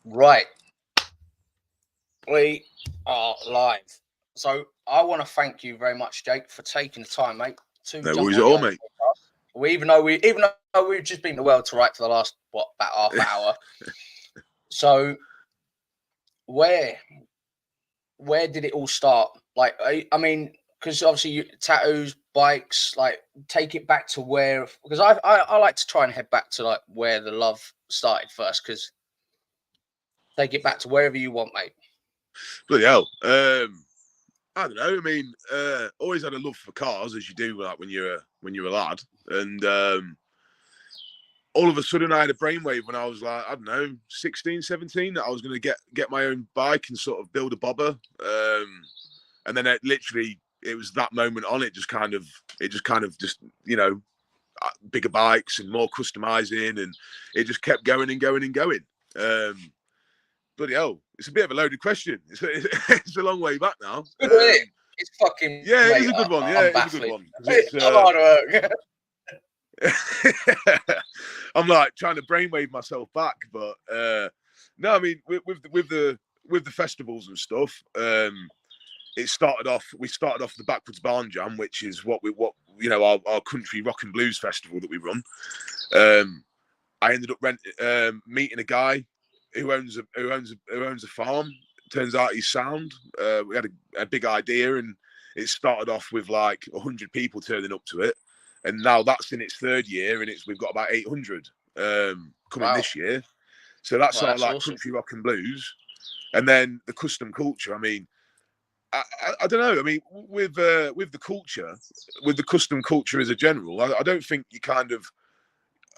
Right, we are live. So I want to thank you very much, Jake, for taking the time, mate, to No jump worries on at the all, old mate. podcast. Even though we've just been the world to right for the last about half hour. So where did it all start? Like, I mean, because obviously tattoos, bikes, like take it back to where. Because I like to try and head back to like where the love started first. Because take it back to wherever you want, mate. Bloody hell. I don't know. I mean, always had a love for cars, as you do, like when you're a lad. And all of a sudden, I had a brainwave when I was like, I don't know, 16, 17, that I was going to get my own bike and sort of build a bobber. And then it was that moment on. It just kind of bigger bikes and more customizing, and it just kept going and going and going. Bloody hell, it's a bit of a loaded question. It's a long way back now. It's fucking yeah, mate, it is a good one. I'm Yeah, it is a baffling. good one. It's hard work. I'm like trying to brainwave myself back, but no, I mean with the festivals and stuff. We started off the Backwards Barn Jam, which is our country rock and blues festival that we run. I ended up meeting a guy who owns a farm. Turns out he's sound. We had a big idea, and it started off with like 100 people turning up to it, and now that's in its third year, and we've got about 800 coming this year. So that's our like awesome. Country rock and blues, and then the custom culture. I mean, I don't know. I mean, with the culture, with the custom culture as a general, I don't think you kind of.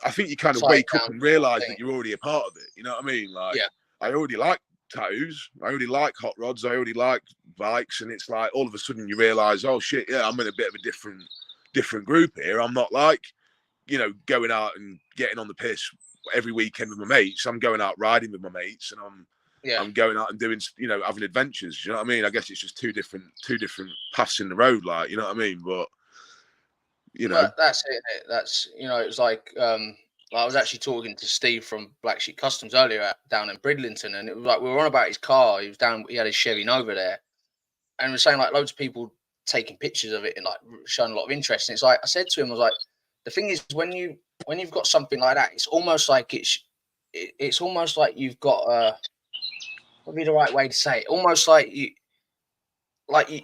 I think you kind of wake up and realise that you're already a part of it. You know what I mean? Like, I already like tattoos. I already like hot rods. I already like bikes. And it's like all of a sudden you realise, oh shit, yeah, I'm in a bit of a different group here. I'm not like, going out and getting on the piss every weekend with my mates. I'm going out riding with my mates, and I'm going out and doing, having adventures. You know what I mean? I guess it's just two different paths in the road. Like, you know what I mean? But well, that's it. That's it was like I was actually talking to Steve from Black Sheep Customs earlier down in Bridlington, and it was like we were on about his car. He had his Chevy Nova there, and we were saying like loads of people taking pictures of it and like showing a lot of interest. And it's like I said to him, I was like, the thing is when you've got something like that, it's almost like it's almost like you've got what would be the right way to say it? Almost like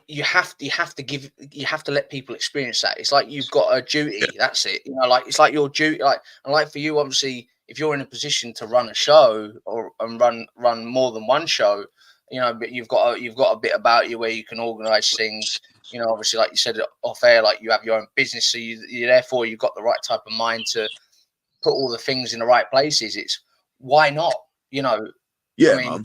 you have to let people experience that. It's like you've got a duty. That's it. Like it's like your duty. Like for you, obviously, if you're in a position to run a show and run more than one show, but you've got a bit about you where you can organise things. Obviously, like you said off air, like you have your own business, so you therefore you've got the right type of mind to put all the things in the right places. It's why not? Yeah, I mean, man.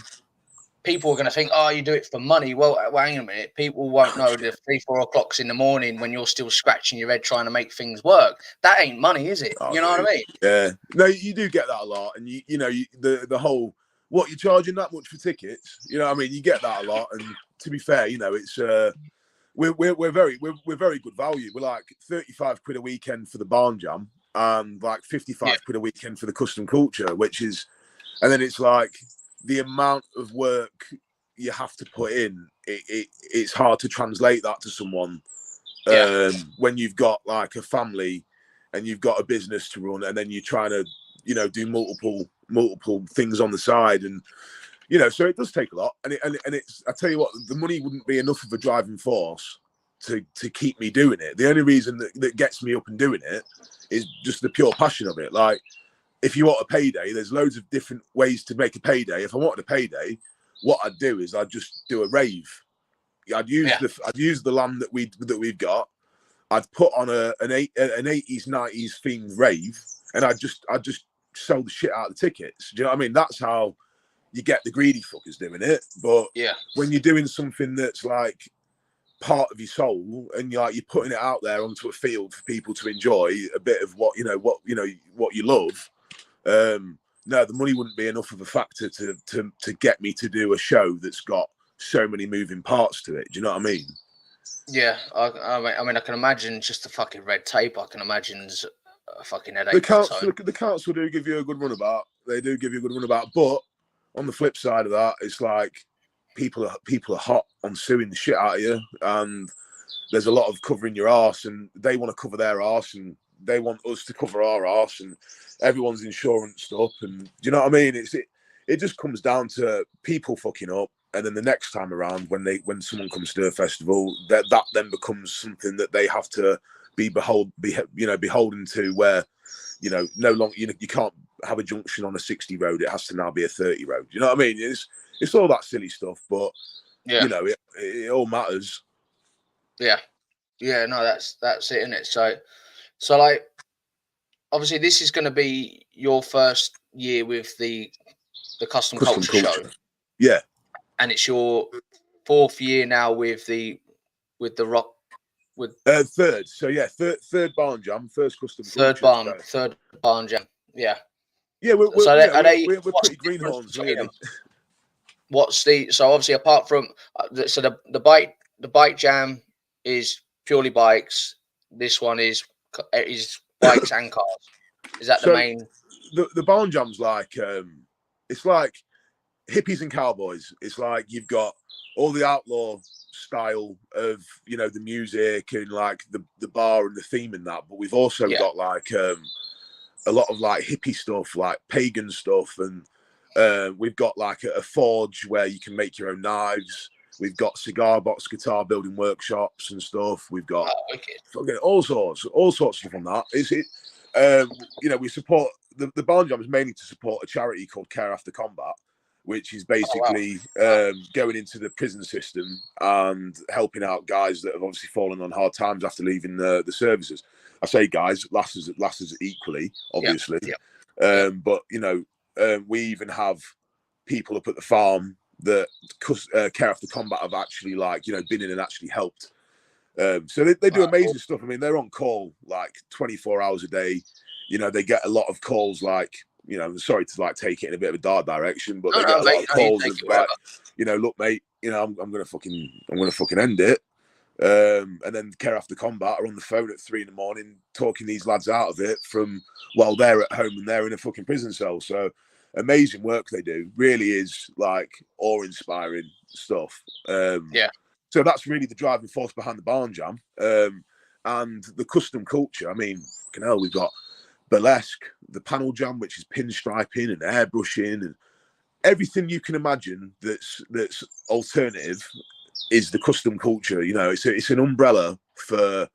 People are going to think, oh, you do it for money. Well, hang a minute. People won't know the 3-4 o'clocks in the morning when you're still scratching your head trying to make things work. That ain't money, is it? You know what I mean? Yeah. No, you do get that a lot. And, the whole, what, you're charging that much for tickets? You know what I mean? You get that a lot. And to be fair, it's, we're very good value. We're like 35 quid a weekend for the barn jam and like 55 quid a weekend for the custom culture, which is, and then it's like, the amount of work you have to put in, it's hard to translate that to someone when you've got like a family and you've got a business to run, and then you're trying to, do multiple things on the side, and so it does take a lot. And it's, I tell you what, the money wouldn't be enough of a driving force to keep me doing it. The only reason that gets me up and doing it is just the pure passion of it. Like, if you want a payday, there's loads of different ways to make a payday. If I wanted a payday, what I'd do is I'd just do a rave. I'd use the land that we've got. I'd put on an 80s 90s themed rave, and I'd just sell the shit out of the tickets. Do you know what I mean? That's how you get the greedy fuckers doing it. But when you're doing something that's like part of your soul, and you're putting it out there onto a field for people to enjoy a bit of what you love. No, the money wouldn't be enough of a factor to get me to do a show that's got so many moving parts to it. Do you know what I mean? Yeah, I mean, I can imagine just the fucking red tape. I can imagine a fucking headache on its own. The council do give you a good runabout. They do give you a good runabout, but on the flip side of that, it's like people are hot on suing the shit out of you, and there's a lot of covering your arse, and they want to cover their arse, and they want us to cover our arse, and everyone's insurance stuff, and do you know what I mean? It just comes down to people fucking up, and then the next time around, when someone comes to a festival, that then becomes something that they have to be beholden to, where no longer you can't have a junction on a 60 road; it has to now be a 30 road. You know what I mean? It's all that silly stuff, but it all matters. Yeah, no, that's it, isn't it? So like, obviously, this is going to be your first year with the Custom Culture show. Yeah, and it's your 4th year now with the rock. Third. So yeah, third barn jam, first Custom third Culture. Third barn jam. Yeah. Yeah, we're pretty greenhorns, really. So obviously, apart from the bike jam is purely bikes. This one is bikes and cars. Is that the main? The barn jam's like it's like hippies and cowboys. It's like you've got all the outlaw style of the music and like the bar and the theme and that, but we've also got like a lot of like hippie stuff, like pagan stuff, and we've got like a forge where you can make your own knives. We've got cigar box guitar building workshops and stuff. We've got all sorts of stuff on that. We support the barn jam is mainly to support a charity called Care After Combat, which is basically going into the prison system and helping out guys that have obviously fallen on hard times after leaving the services. I say guys, lasses equally, obviously. But we even have people up at the farm that Care After Combat have actually been in and actually helped. So they do amazing stuff. I mean, they're on call like 24 hours a day. They get a lot of calls sorry to take it in a bit of a dark direction, but they get a lot of calls of look, mate, I'm gonna fucking end it. And then Care After Combat are on the phone at 3 a.m. talking these lads out of it from while they're at home and they're in a fucking prison cell. So amazing work they do. Really is like awe-inspiring stuff. So that's really the driving force behind the barn jam. And the Custom Culture. I mean, fucking hell, we've got burlesque, the panel jam, which is pinstriping and airbrushing and everything you can imagine that's alternative is the Custom Culture. It's an umbrella for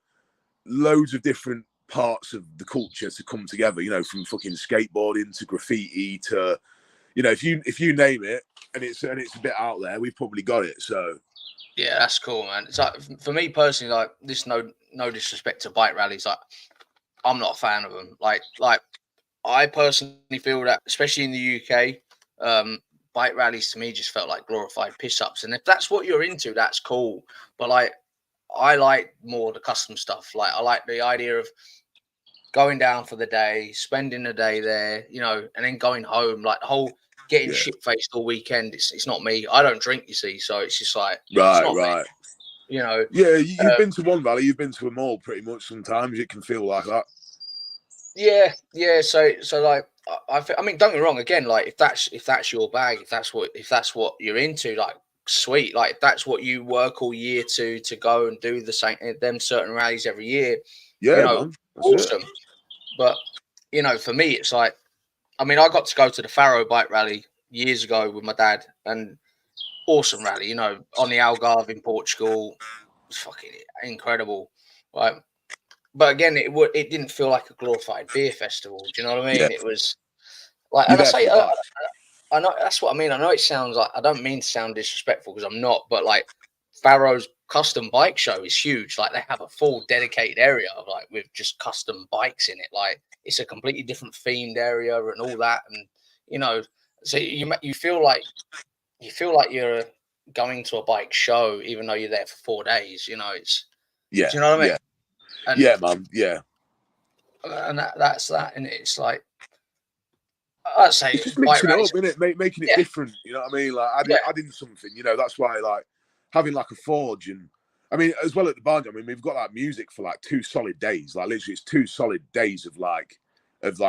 loads of different parts of the culture to come together, from fucking skateboarding to graffiti to if you name it and it's a bit out there, we've probably got it. So yeah, that's cool, man. It's like, for me personally, like, this no disrespect to bike rallies, like, I'm not a fan of them. Like I personally feel that, especially in the UK, bike rallies to me just felt like glorified piss ups. And if that's what you're into, that's cool. But like, I like more the custom stuff. Like, I like the idea of going down for the day, spending the day there, and then going home. Like, the whole getting shit faced all weekend. It's not me. I don't drink, you see, so it's just like right. Me. Yeah, you've been to one rally, you've been to them all pretty much. Sometimes it can feel like that. Yeah. So like, I mean, don't get me wrong. Again, like, if that's your bag, if that's what you're into, like, sweet. Like, if that's what you work all year to go and do the same them certain rallies every year. Yeah, man, awesome. But for me, it's like, I mean, I got to go to the Faro bike rally years ago with my dad, and awesome rally. On the Algarve in Portugal, it was fucking incredible, right? But again, it didn't feel like a glorified beer festival. Do you know what I mean? Yeah. It was like, and I know that's what I mean. I know it sounds like, I don't mean to sound disrespectful because I'm not, but like, Faro's custom bike show is huge. Like, they have a full dedicated area with just custom bikes in it. Like, it's a completely different themed area and all that. And so you feel like you're going to a bike show, even though you're there for 4 days. It's do you know what I mean? Yeah. And, yeah, man. Yeah. And that's that. And it's like, I'd say it's just mixing it up, isn't it? Making it different. You know what I mean? Like, adding something. That's why, like, having like a forge and I mean, as well at the bar, I mean, we've got like music for like 2 solid days. Like literally, it's 2 solid days of like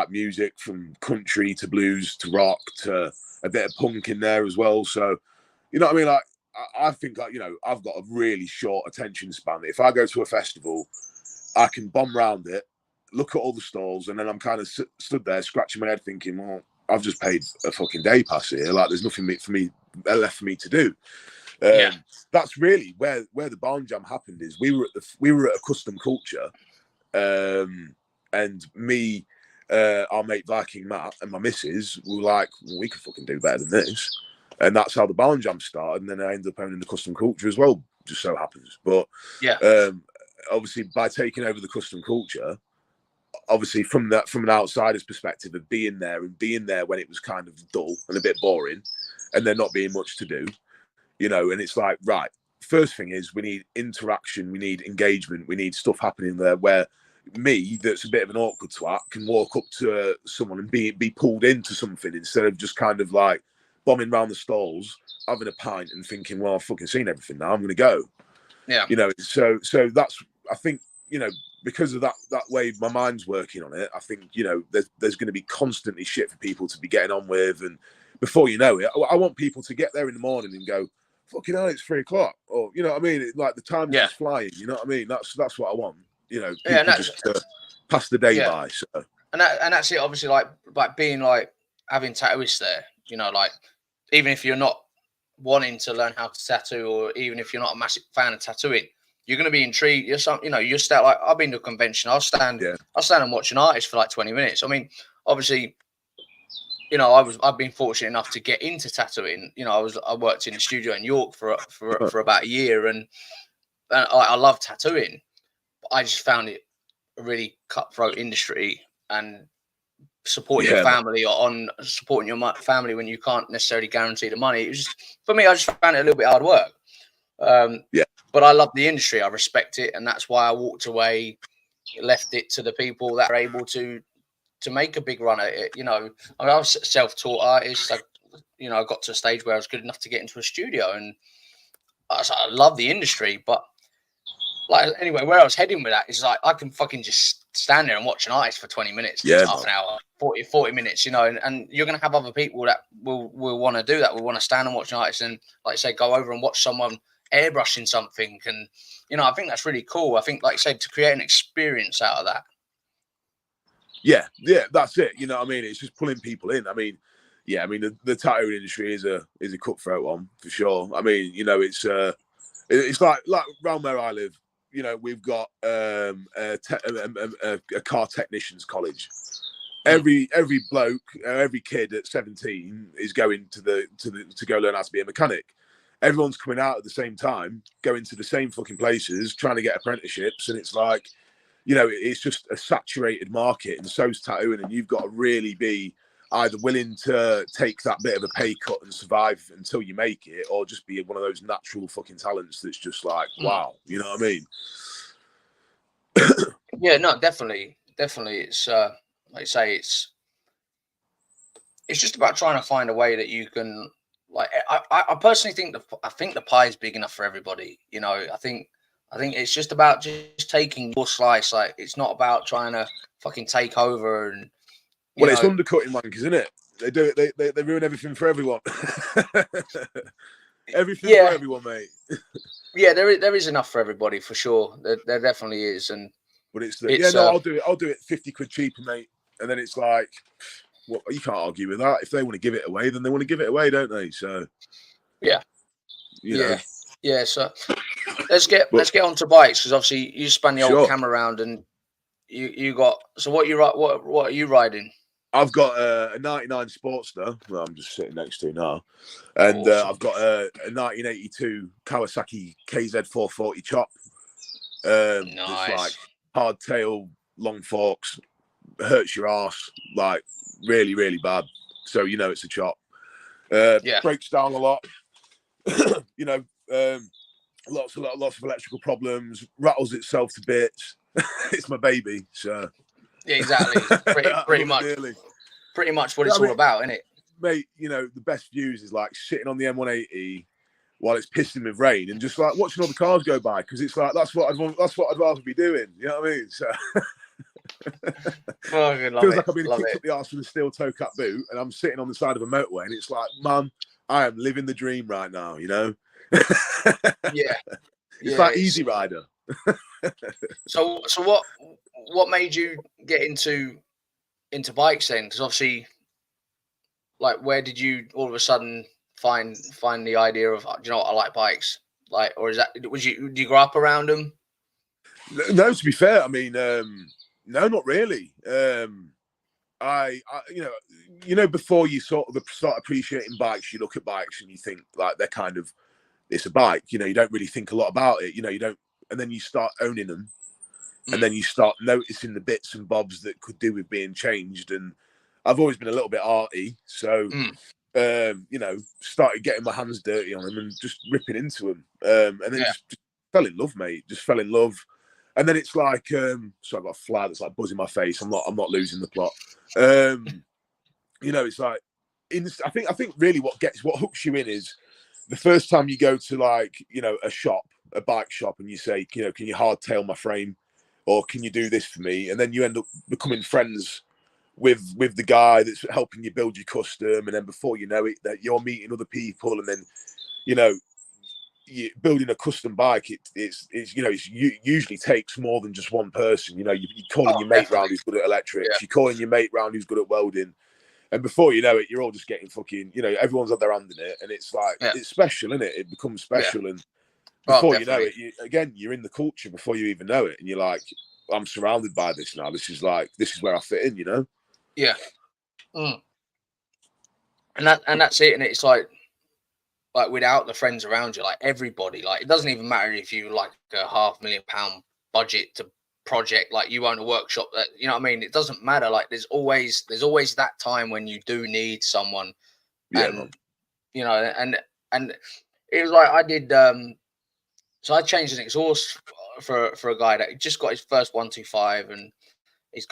music from country to blues to rock to a bit of punk in there as well. So, you know what I mean? Like, I think like, you know, I've got a really short attention span. If I go to a festival, I can bomb round it, look at all the stalls, and then I'm kind of stood there scratching my head, thinking, well, I've just paid a fucking day pass here. Like, there's nothing for me left for me to do. That's really where the barn jam happened. Is we were at a custom culture, and me, our mate Viking Matt and my missus were like, well, we could fucking do better than this, and that's how the barn jam started. And then I ended up owning the custom culture as well, just so happens. But obviously, by taking over the custom culture, obviously from an outsider's perspective of being there when it was kind of dull and a bit boring, and there not being much to do. You know, and it's like, right, first thing is we need interaction, we need engagement, we need stuff happening there where me, that's a bit of an awkward twat, can walk up to someone and be pulled into something instead of just kind of like bombing around the stalls, having a pint and thinking, well, I've fucking seen everything now, I'm going to go. Yeah. You know, so that's, I think, you know, because of that way my mind's working on it, I think, you know, there's going to be constantly shit for people to be getting on with. And before you know it, I want people to get there in the morning and go, fucking hell, it's 3 o'clock. Or, you know what I mean? Like the time's just flying, you know what I mean? That's what I want. You know, people just pass the day by. So. And that's it, obviously, like being like having tattooists there, you know, like even if you're not wanting to learn how to tattoo, or even if you're not a massive fan of tattooing, you're going to be intrigued. You're start like, I've been to a convention, I'll stand and watch an artist for like 20 minutes. I mean, obviously, you know, I've been fortunate enough to get into tattooing. You know, I worked in a studio in York for about a year, and I love tattooing. But I just found it a really cutthroat industry, and supporting your family on supporting your family when you can't necessarily guarantee the money. It was just, for me, I just found it a little bit hard work. But I love the industry. I respect it, and that's why I walked away, left it to the people that are able to make a big run at it. You know, I was a self-taught artist. I got to a stage where I was good enough to get into a studio, and I love the industry. But like, anyway, where I was heading with that is like, I can fucking just stand there and watch an artist for 20 minutes, half an hour, 40 minutes, you know, and you're going to have other people that will want to do that. Will want to stand and watch an artist and, like I say, go over and watch someone airbrushing something. And, you know, I think that's really cool. I think, like I said, to create an experience out of that. Yeah, that's it. You know what I mean? It's just pulling people in. I mean, the tattooing industry is a cutthroat one for sure. I mean, you know, it's like around where I live. You know, we've got a car technicians college. Every bloke, every kid at 17 is going to go learn how to be a mechanic. Everyone's coming out at the same time, going to the same fucking places, trying to get apprenticeships, and it's like, you know, it's just a saturated market, and so's tattooing, and you've got to really be either willing to take that bit of a pay cut and survive until you make it, or just be one of those natural fucking talents that's just like, wow, you know what I mean? Yeah, no, definitely. It's like I say, it's just about trying to find a way that you can, like, I personally think the pie is big enough for everybody. You know, I think it's just about just taking your slice. Like, it's not about trying to fucking take over. And it's undercutting wankers, isn't it? They do it. They ruin everything for everyone. Everything for everyone, mate. Yeah, there is enough for everybody for sure. There definitely is. And but I'll do it 50 quid cheaper, mate. And then it's like, well, you can't argue with that. If they want to give it away, then they want to give it away, don't they? So yeah, So let's get on to bikes, because obviously you spun the old camera around, and you got. So what are you riding? I've got a 99 Sportster that I'm just sitting next to now, and awesome. I've got a 1982 Kawasaki KZ440 chop. Nice. It's like hardtail, long forks, hurts your ass, like really, really bad. So you know it's a chop. Breaks down a lot. You know, lots of electrical problems. Rattles itself to bits. It's my baby, so. Yeah, exactly. Pretty much what it's all about, isn't it? Mate, you know, the best views is like sitting on the M180 while it's pissing with rain, and just like watching all the cars go by, because it's like that's what I'd rather be doing. You know what I mean? So feels like I've been kicked up the arse with a steel toe cap boot, and I'm sitting on the side of a motorway, and it's like, man, I am living the dream right now. You know? Yeah, it's like Easy Rider. So what made you get into bikes then? Because obviously, like, where did you all of a sudden find the idea of, do you know what, I like bikes? Like, or did you grow up around them? No, to be fair, I mean, no, not really. I before you sort of start appreciating bikes, you look at bikes and you think like they're kind of, it's a bike. You know, you don't really think a lot about it. You know, you don't, and then you start owning them, and then you start noticing the bits and bobs that could do with being changed. And I've always been a little bit arty, so started getting my hands dirty on them and just ripping into them, and then just fell in love, mate. Just fell in love. And then it's like, so I've got a fly that's like buzzing my face. I'm not losing the plot. It's like, I think really what hooks you in is the first time you go to like, a bike shop, and you say, can you hardtail my frame, or can you do this for me? And then you end up becoming friends with the guy that's helping you build your custom. And then before you know it, that you're meeting other people, and then, building a custom bike, it usually takes more than just one person. You're calling your mate round who's good at electrics, you're calling your mate round who's good at welding, and before you know it, you're all just getting fucking, everyone's had their hand in it, and it's like, it's special, isn't it? It becomes special. And before you know it, you're in the culture before you even know it, and you're like, I'm surrounded by this now. This is where I fit in, Yeah. And that's it. And it's like without the friends around you, like everybody, like it doesn't even matter if you like a £500,000 budget to project, like you own a workshop, that, you know what I mean? It doesn't matter. Like there's always that time when you do need someone. And and it was like I did so I changed an exhaust for a guy that just got his first 125, and he's,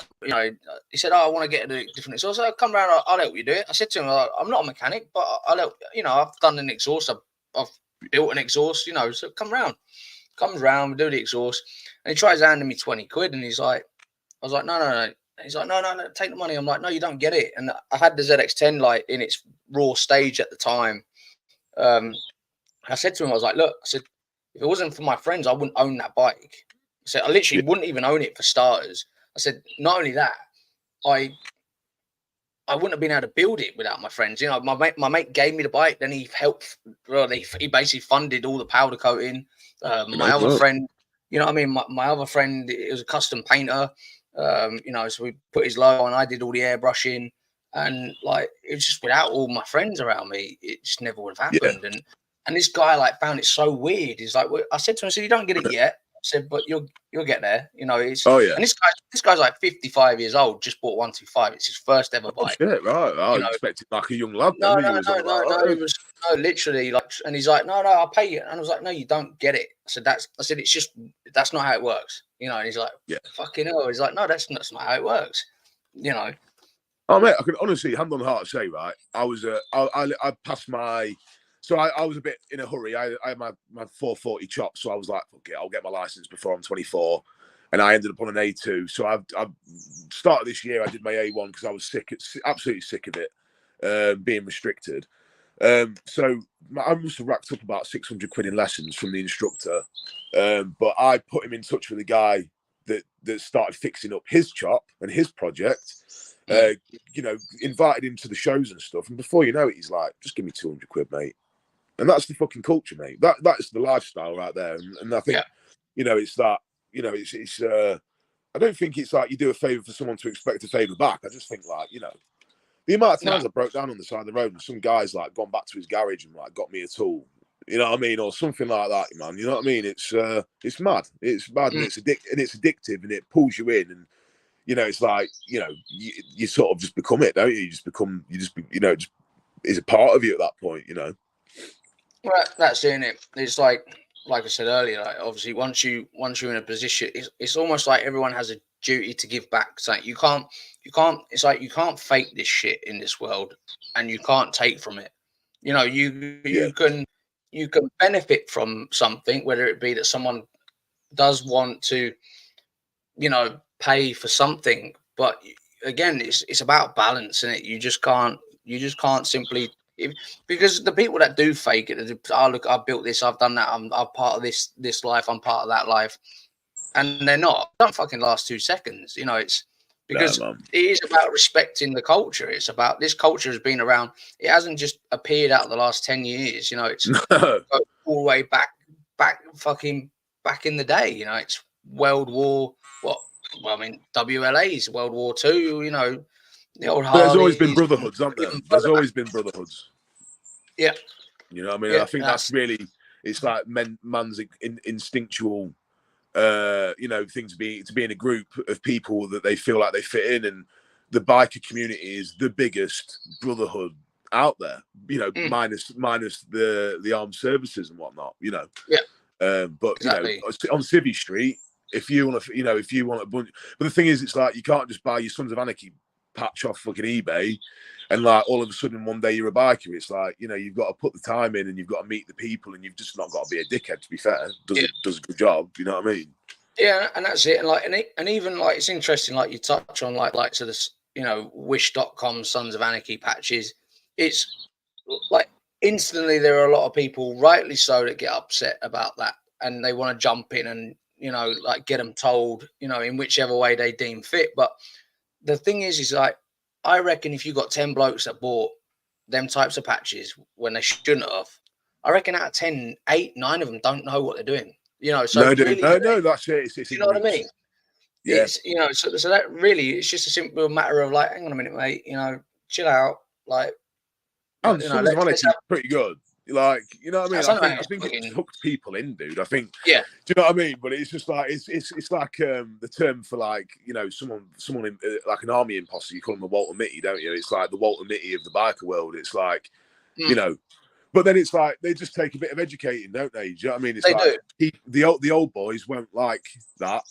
he said, I want to get a different exhaust. So I come around, I'll help you do it. I said to him, I'm not a mechanic, but I'll help, I've done an exhaust, I've built an exhaust, so come round. Comes round, we do the exhaust, and he tries handing me 20 quid, and he's like, I was like, no. He's like, no, take the money. I'm like, no, you don't get it. And I had the ZX10 like in its raw stage at the time. I said to him, I was like, look, I said, if it wasn't for my friends, I wouldn't own that bike. I said, I literally wouldn't even own it for starters. I said, not only that, I wouldn't have been able to build it without my friends. My mate gave me the bike, then he helped. Well, he basically funded all the powder coating. My other friend, you know what I mean? My other friend, it was a custom painter. So we put his logo on. I did all the airbrushing, and like it was just without all my friends around me, it just never would have happened. Yeah. And this guy like found it so weird. He's like, I said to him, I said, you don't get it yet. I said, but you'll get there. It's And this guy's like 55 years old, just bought 125. It's his first ever bike. Shit, right. I expected like a young lad. No, he was literally like, and he's like, no, I'll pay you. And I was like, no, you don't get it. I said, it's just, that's not how it works. And he's like, fucking hell. He's like, no, that's not how it works. Oh mate, I can honestly, hand on heart, say, right, I was I passed my. So I was a bit in a hurry. I had my 440 chop, so I was like, okay, I'll get my license before I'm 24. And I ended up on an A2. So I've started this year, I did my A1 because I was absolutely sick of it, being restricted. So I must have racked up about 600 quid in lessons from the instructor. But I put him in touch with a guy that started fixing up his chop and his project. Invited him to the shows and stuff. And before you know it, he's like, just give me 200 quid, mate. And that's the fucking culture, mate. That's the lifestyle right there. And I think, it's that, it's I don't think it's like you do a favour for someone to expect a favour back. I just think like, the amount of times I broke down on the side of the road and some guy's like gone back to his garage and like got me a tool, you know what I mean? Or something like that, man. You know what I mean? It's mad. It's mad and it's addictive and it pulls you in, and it's like, you sort of just become it, don't you? You just it's a part of you at that point, Well, that's it. It's like I said earlier, like obviously once you're in a position, it's almost like everyone has a duty to give back. It's like you can't it's like you can't fake this shit in this world, and you can't take from it. You can you can benefit from something, whether it be that someone does want to, pay for something. But again, it's about balance, and you just can't simply if, because the people that do fake it, oh look, I built this, I've done that, I'm part of this life, I'm part of that life, and they're not. Don't fucking last 2 seconds. It's Nah, because man. it is about respecting the culture. It's about this culture has been around. It hasn't just appeared out the last 10 years. It's all the way fucking back in the day. It's World War what? Well, I mean, WLA's World War Two. The old There's always been Harleys, brotherhoods, haven't there? even There's further back. always been brotherhoods. Yeah, You know what I mean? yeah, I think that's really, it's like man's instinctual, thing to be in a group of people that they feel like they fit in, and the biker community is the biggest brotherhood out there. Minus the armed services and whatnot. yeah, But exactly. on Civvy Street, if you want a bunch, but the thing is, it's like you can't just buy your Sons of Anarchy patch off fucking eBay, and like all of a sudden one day you're a biker. It's like you've got to put the time in, and you've got to meet the people, and you've just not got to be a dickhead. To be fair, does a good job. You know what I mean? Yeah, and that's it. And even like it's interesting, like you touch on like to this, Wish.com Sons of Anarchy patches. It's like instantly there are a lot of people, rightly so, that get upset about that, and they want to jump in and like get them told, in whichever way they deem fit. But the thing is like I reckon if you got 10 blokes that bought them types of patches when they shouldn't have, I reckon out of 10, 8, 9 of them don't know what they're doing. So No, dude, really, no. That's it. It's do you know what I ignorance. mean? Yeah. It's so that really it's just a simple matter of like, hang on a minute, mate, chill out, like And Sons of let's Anarchy is have pretty good. Like, you know what I mean? something I think it's fucking hooked people in, dude. I think, yeah, do you know what I mean? But it's just like it's like the term for like someone in like an army imposter. You call them a Walter Mitty, don't you? It's like the Walter Mitty of the biker world. It's like mm, but then it's like they just take a bit of educating, don't they? Do you know what I mean? It's they like do. the old boys won't like that.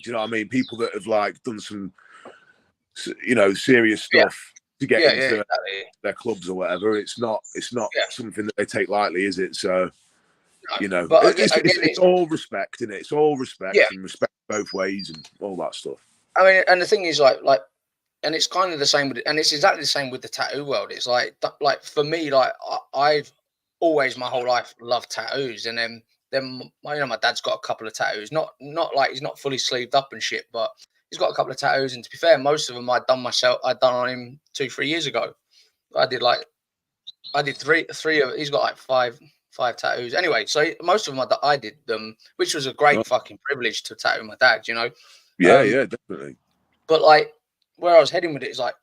Do you know what I mean? People that have like done some serious Yeah, stuff to get yeah, into exactly. their clubs or whatever. It's not Yeah, something that they take lightly, is it? So no. But again, it's all respect, isn't it? It's all yeah. respect and respect both ways and all that stuff. I mean, and the thing is, like, and it's kind of the same with, and it's exactly the same with the tattoo world. It's like for me, like I've always my whole life loved tattoos, and then my dad's got a couple of tattoos, not like he's not fully sleeved up and shit, but he's got a couple of tattoos, and to be fair, most of them I'd done myself. I'd done on him 2-3 years ago. I did three of. He's got like five tattoos. Anyway, so most of them I did them, which was a Oh, great fucking privilege to tattoo my dad. yeah, Um, yeah, definitely. but like where I was heading with it is like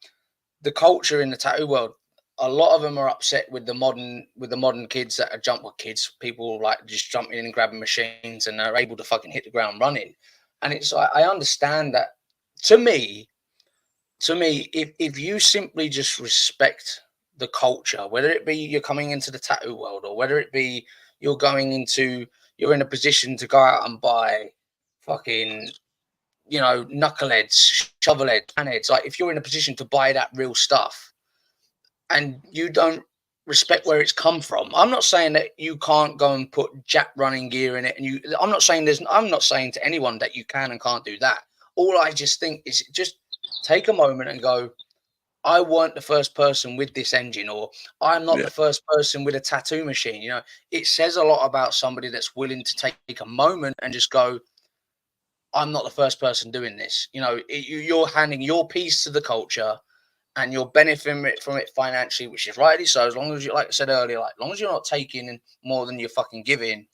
the culture in the tattoo world. A lot of them are upset with the modern kids that are people like just jumping in and grabbing machines and are able to fucking hit the ground running. And it's like I understand that. To me, if you simply just respect the culture, whether it be you're coming into the tattoo world or whether it be you're in a position to go out and buy fucking knuckleheads, shovelheads, panheads, like if you're in a position to buy that real stuff and you don't respect where it's come from, I'm not saying that you can't go and put jack running gear in it, and I'm not saying to anyone that you can and can't do that. All I just think is just take a moment and go, I weren't the first person with this engine, or I'm not Yeah, the first person with a tattoo machine. It says a lot about somebody that's willing to take a moment and just go, I'm not the first person doing this. You're handing your piece to the culture and you're benefiting from it financially, which is rightly so. As long as you, like I said earlier, like as long as you're not taking more than you're fucking giving,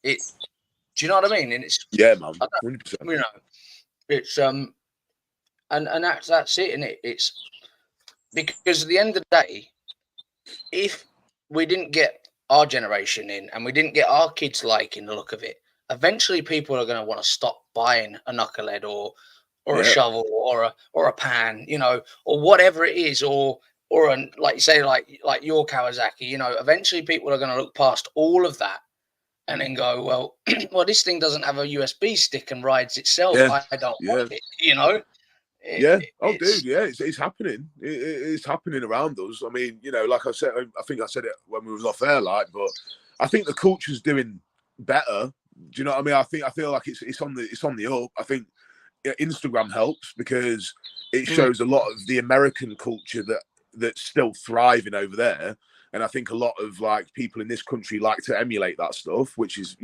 it. Do you know what I mean? And it's, yeah, man, I 100%. it's and that's it, and it's because at the end of the day, if we didn't get our generation in and we didn't get our kids liking the look of it, eventually people are going to want to stop buying a knucklehead or a Yeah, shovel or a pan, or whatever it is, or like you say, like your Kawasaki. Eventually people are going to look past all of that and then go, well, well, this thing doesn't have a USB stick and rides itself. yeah, I don't want yeah. it. Yeah. Oh, It's dude. Yeah, it's happening. It's happening around us. I mean, like I said, I think I said it when we was off air, like, but I think the culture's doing better. Do you know what I mean? I feel like it's on the up. I think Instagram helps because it shows a lot of the American culture that's still thriving over there. And I think a lot of like people in this country like to emulate that stuff, which is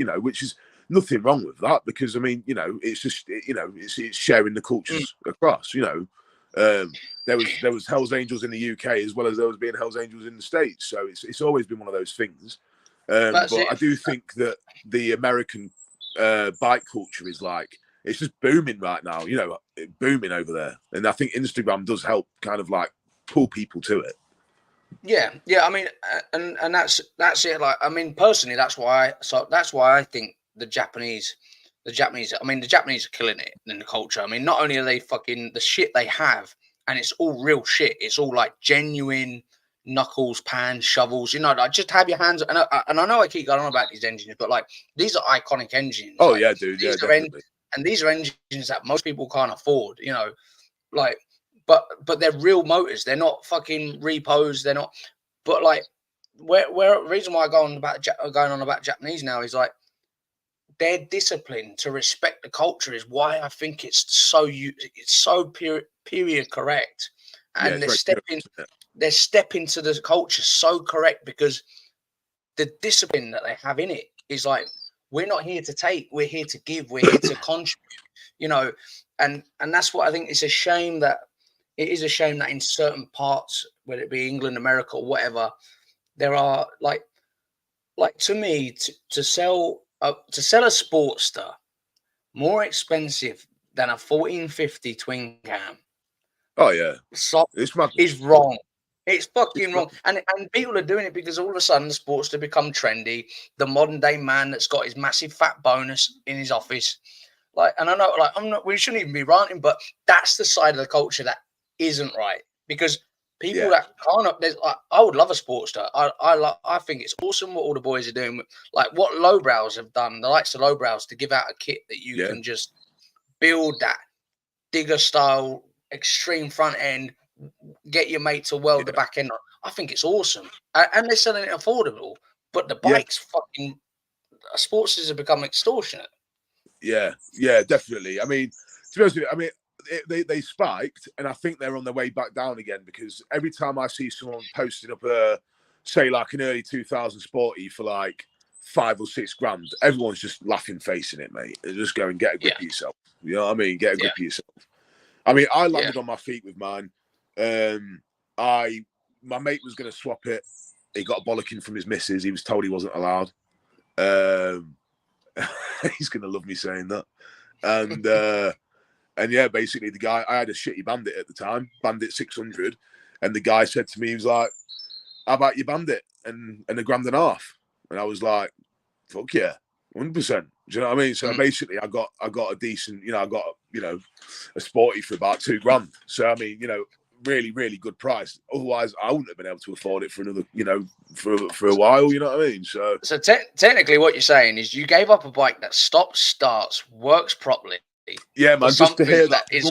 nothing wrong with that, because I mean, it's just it's sharing the cultures across. There was Hell's Angels in the UK as well as there was being Hell's Angels in the States, so it's always been one of those things. But I do think that the American bike culture is like, it's just booming right now, booming over there. And I think Instagram does help kind of like pull people to it. Yeah. I mean, and that's it. Like, I mean, personally, that's why I think the Japanese. I mean, the Japanese are killing it in the culture. I mean, not only are they fucking the shit they have, and it's all real shit. It's all like genuine knuckles, pans, shovels. Like just have your hands. And I know I keep going on about these engines, but like these are iconic engines. Oh like, yeah, dude. Yeah, definitely. And these are engines that most people can't afford. Like. But they're real motors. They're not fucking repos. They're not. But like, where the reason why I going on about Japanese now is like their discipline to respect the culture is why I think it's so period correct, and they're stepping to the culture so correct, because the discipline that they have in it is like, we're not here to take, we're here to give, we're here to contribute. And that's what I think. It's a shame that. It is a shame that in certain parts, whether it be England, America, or whatever, there are like to me to sell a Sportster more expensive than a 1450 twin cam. Oh yeah, is wrong. It's fucking wrong. And people are doing it because all of a sudden the Sportster become trendy. The modern day man that's got his massive fat bonus in his office. Like, and I know, like, we shouldn't even be ranting, but that's the side of the culture that isn't right, because people that can't. I would love a Sportster. I think it's awesome what all the boys are doing. Like what lowbrows have done, the likes of lowbrows, to give out a kit that you can just build that digger style extreme front end, get your mate to weld the back end. I think it's awesome, and they're selling it affordable. But the bikes, fucking Sportsters have become extortionate. Yeah, definitely. I mean, to be honest with you, I mean, they spiked, and I think they're on their way back down again, because every time I see someone posting up say like an early 2000 Sporty for like $5 or $6 grand, everyone's just laughing facing it, mate. They're just going, get a grip of yourself. You know what I mean? Get a grip of yourself. I mean, I landed on my feet with mine. My mate was going to swap it. He got a bollocking from his missus. He was told he wasn't allowed. He's going to love me saying that. And yeah, basically the guy, I had a shitty Bandit at the time, Bandit 600. And the guy said to me, he was like, how about your Bandit? And $1.5 grand. And I was like, fuck yeah, 100%. Do you know what I mean? So basically I got a decent, I got, a Sporty for about $2 grand. So, I mean, really, really good price. Otherwise I wouldn't have been able to afford it for another, for a while, you know what I mean? So technically what you're saying is you gave up a bike that stops, starts, works properly. Yeah, man, just to hear that is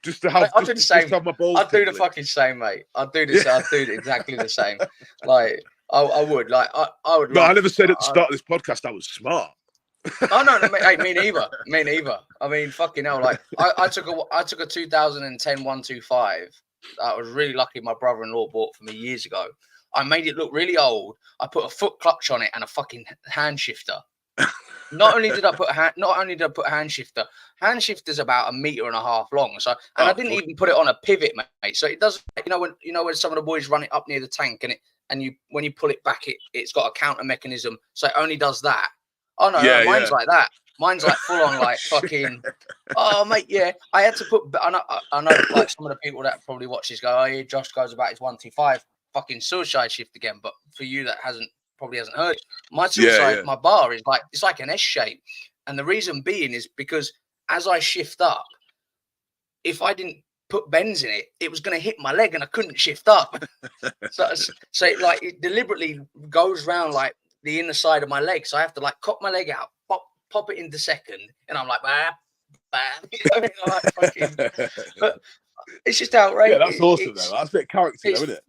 just to have, I'll do the same. Just have my balls. I'll do the fucking same, mate. I'll do this. I'll do exactly the same. Like I would. Like I would. No, I never said at the start of this podcast I was smart. Oh no, hey, me neither. Me neither. I mean, fucking hell. Like I took a 2010 125. I was really lucky. My brother-in-law bought for me years ago. I made it look really old. I put a foot clutch on it and a fucking hand shifter. Not only did I put a hand shifter. Hand shifter's about 1.5 meters long. So, and I didn't even put it on a pivot, mate. So it doesn't. When some of the boys run it up near the tank, and when you pull it back, it's got a counter mechanism. So it only does that. Oh no, mine's like that. Mine's like full on, like fucking. Oh mate, yeah. I had to put. I know, like some of the people that probably watch this go, oh yeah, Josh goes about his 125 fucking suicide shift again. But for you that probably hasn't heard it, my suicide, my bar is like, it's like an S shape, and the reason being is because as I shift up, if I didn't put bends in it, it was going to hit my leg and I couldn't shift up. so it deliberately goes round like the inner side of my leg, so I have to like cop my leg out, pop it into second, and I'm like, bah. But it's just outrageous. Yeah, that's awesome though. That's a bit of character, though, isn't it?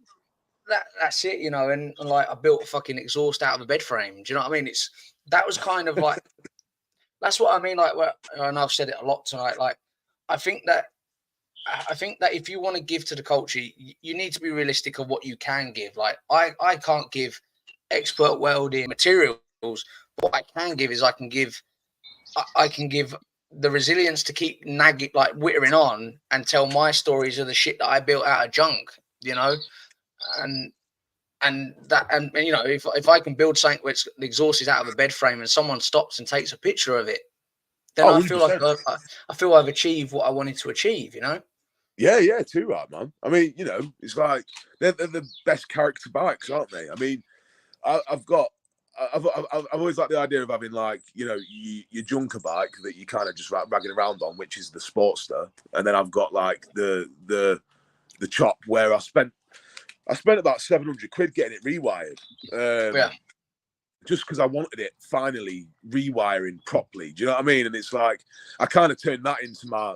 that's it, you know. And like I built a fucking exhaust out of a bed frame. Do you know what I mean? That was kind of like that's what I mean. Like, and I've said it a lot tonight. Like, I think that if you want to give to the culture, you need to be realistic of what you can give. Like, I can't give expert welding materials. What I can give is I can give the resilience to keep nagging, like wittering on, and tell my stories of the shit that I built out of junk, you know, and you know, if I can build something which the exhaust is out of a bed frame and someone stops and takes a picture of it, then I feel like I've achieved what I wanted to achieve, you know. Yeah, too right, man. I mean, you know, it's like they're the best character bikes, aren't they? I mean, I've always liked the idea of having, like, you know, your junker bike that you kind of just ragging around on, which is the Sportster, and then I've got like the chop where I spent about 700 quid getting it rewired. Yeah. Just because I wanted it finally rewiring properly. Do you know what I mean? And it's like I kind of turned that into my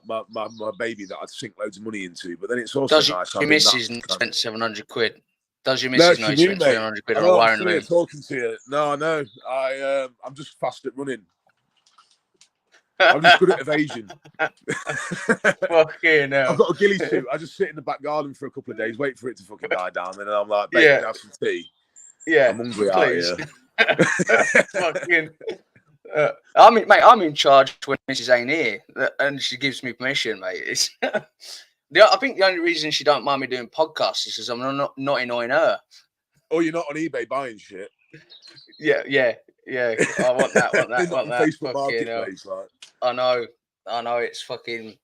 baby that I'd sink loads of money into. But then it's also nice. Your missus spent 700 quid? Does your No, missus know she you knew, spent mate. 700 quid I on a know, I'm wiring still here loom? talking to you. No, I'm just fast at running. I'm just good at evasion. Fucking hell. I've got a ghillie suit. I just sit in the back garden for a couple of days, wait for it to fucking die down, and then I'm like, babe, can I have some tea? Yeah, I'm hungry please. out here. Fucking. I mean, mate, I'm in charge when Mrs. ain't here, and she gives me permission, mate. It's I think the only reason she don't mind me doing podcasts is because I'm not annoying her. Oh, you're not on eBay buying shit? Yeah. I want that. Want that. Facebook Marketplace, like. I know. It's fucking.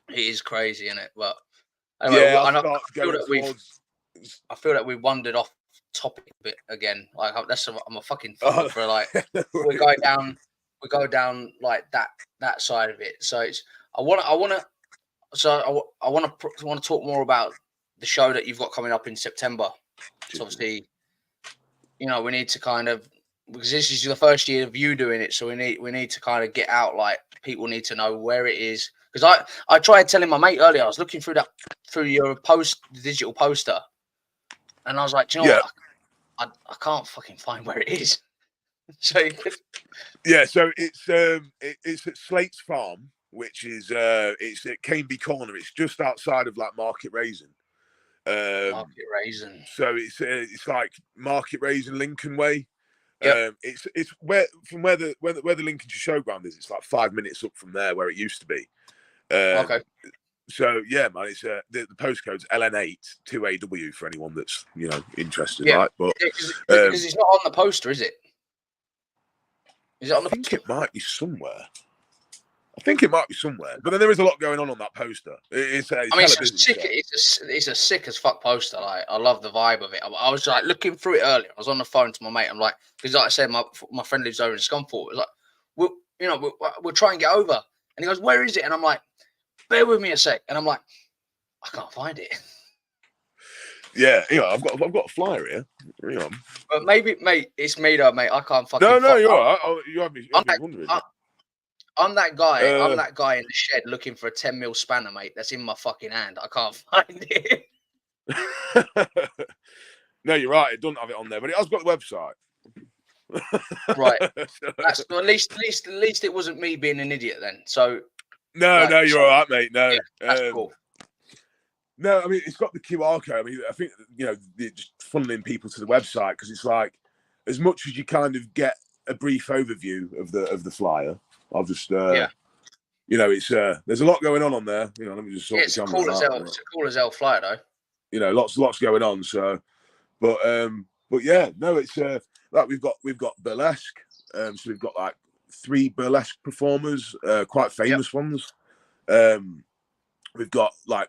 It is crazy, isn't it? But anyway, yeah, I feel that we wandered off topic a bit again. Like I'm a fucking fucker for like we go down like that side of it. So I want to talk more about the show that you've got coming up in September. So obviously, you know, we need to kind of, because this is the first year of you doing it, so we need to kind of get out, like, people need to know where it is. Because I tried telling my mate earlier, I was looking through your digital poster, and I was like, do you know what? I can't fucking find where it is. So so it's at Slate's Farm, which is it's at Caneby Corner. It's just outside of like Market Raisin. Market Raisin. So it's like Market Raisin, Lincoln Way. Yep. It's where the Lincolnshire Showground is. It's like 5 minutes up from there, where it used to be. Okay. So yeah, man, it's the postcode's LN8 2AW for anyone that's, you know, interested. Yeah. Right? But because it's not on the poster, is it? Is it on the I think it might be somewhere. But then there is a lot going on that poster. It's a sick as fuck poster. Like, I love the vibe of it. I was like looking through it earlier. I was on the phone to my mate. I'm like, because like I said, my friend lives over in Scunthorpe. It was like, we'll try and get over. And he goes, where is it? And I'm like, bear with me a sec. And I'm like, I can't find it. Yeah, you know, I've got a flyer here. Hang on. But maybe, mate, it's me though, mate. I can't fucking. No, you're all right. You have me wondering. I'm that guy. I'm that guy in the shed looking for a 10mm spanner, mate. That's in my fucking hand. I can't find it. No, you're right. It doesn't have it on there, but it has got the website. Right. That's at least it wasn't me being an idiot then. So. No, you're all right, mate. No, yeah, that's cool. No, I mean, it's got the QR code. I mean, I think, you know, they're just funneling people to the website, because it's like, as much as you kind of get a brief overview of the flyer, I'll just you know, it's there's a lot going on there. You know, let me just sort it's cool as hell. It's a cool as hell flyer though. You know, lots going on. So, but yeah, no, it's like we've got burlesque. So we've got like 3 burlesque performers, quite famous ones. We've got like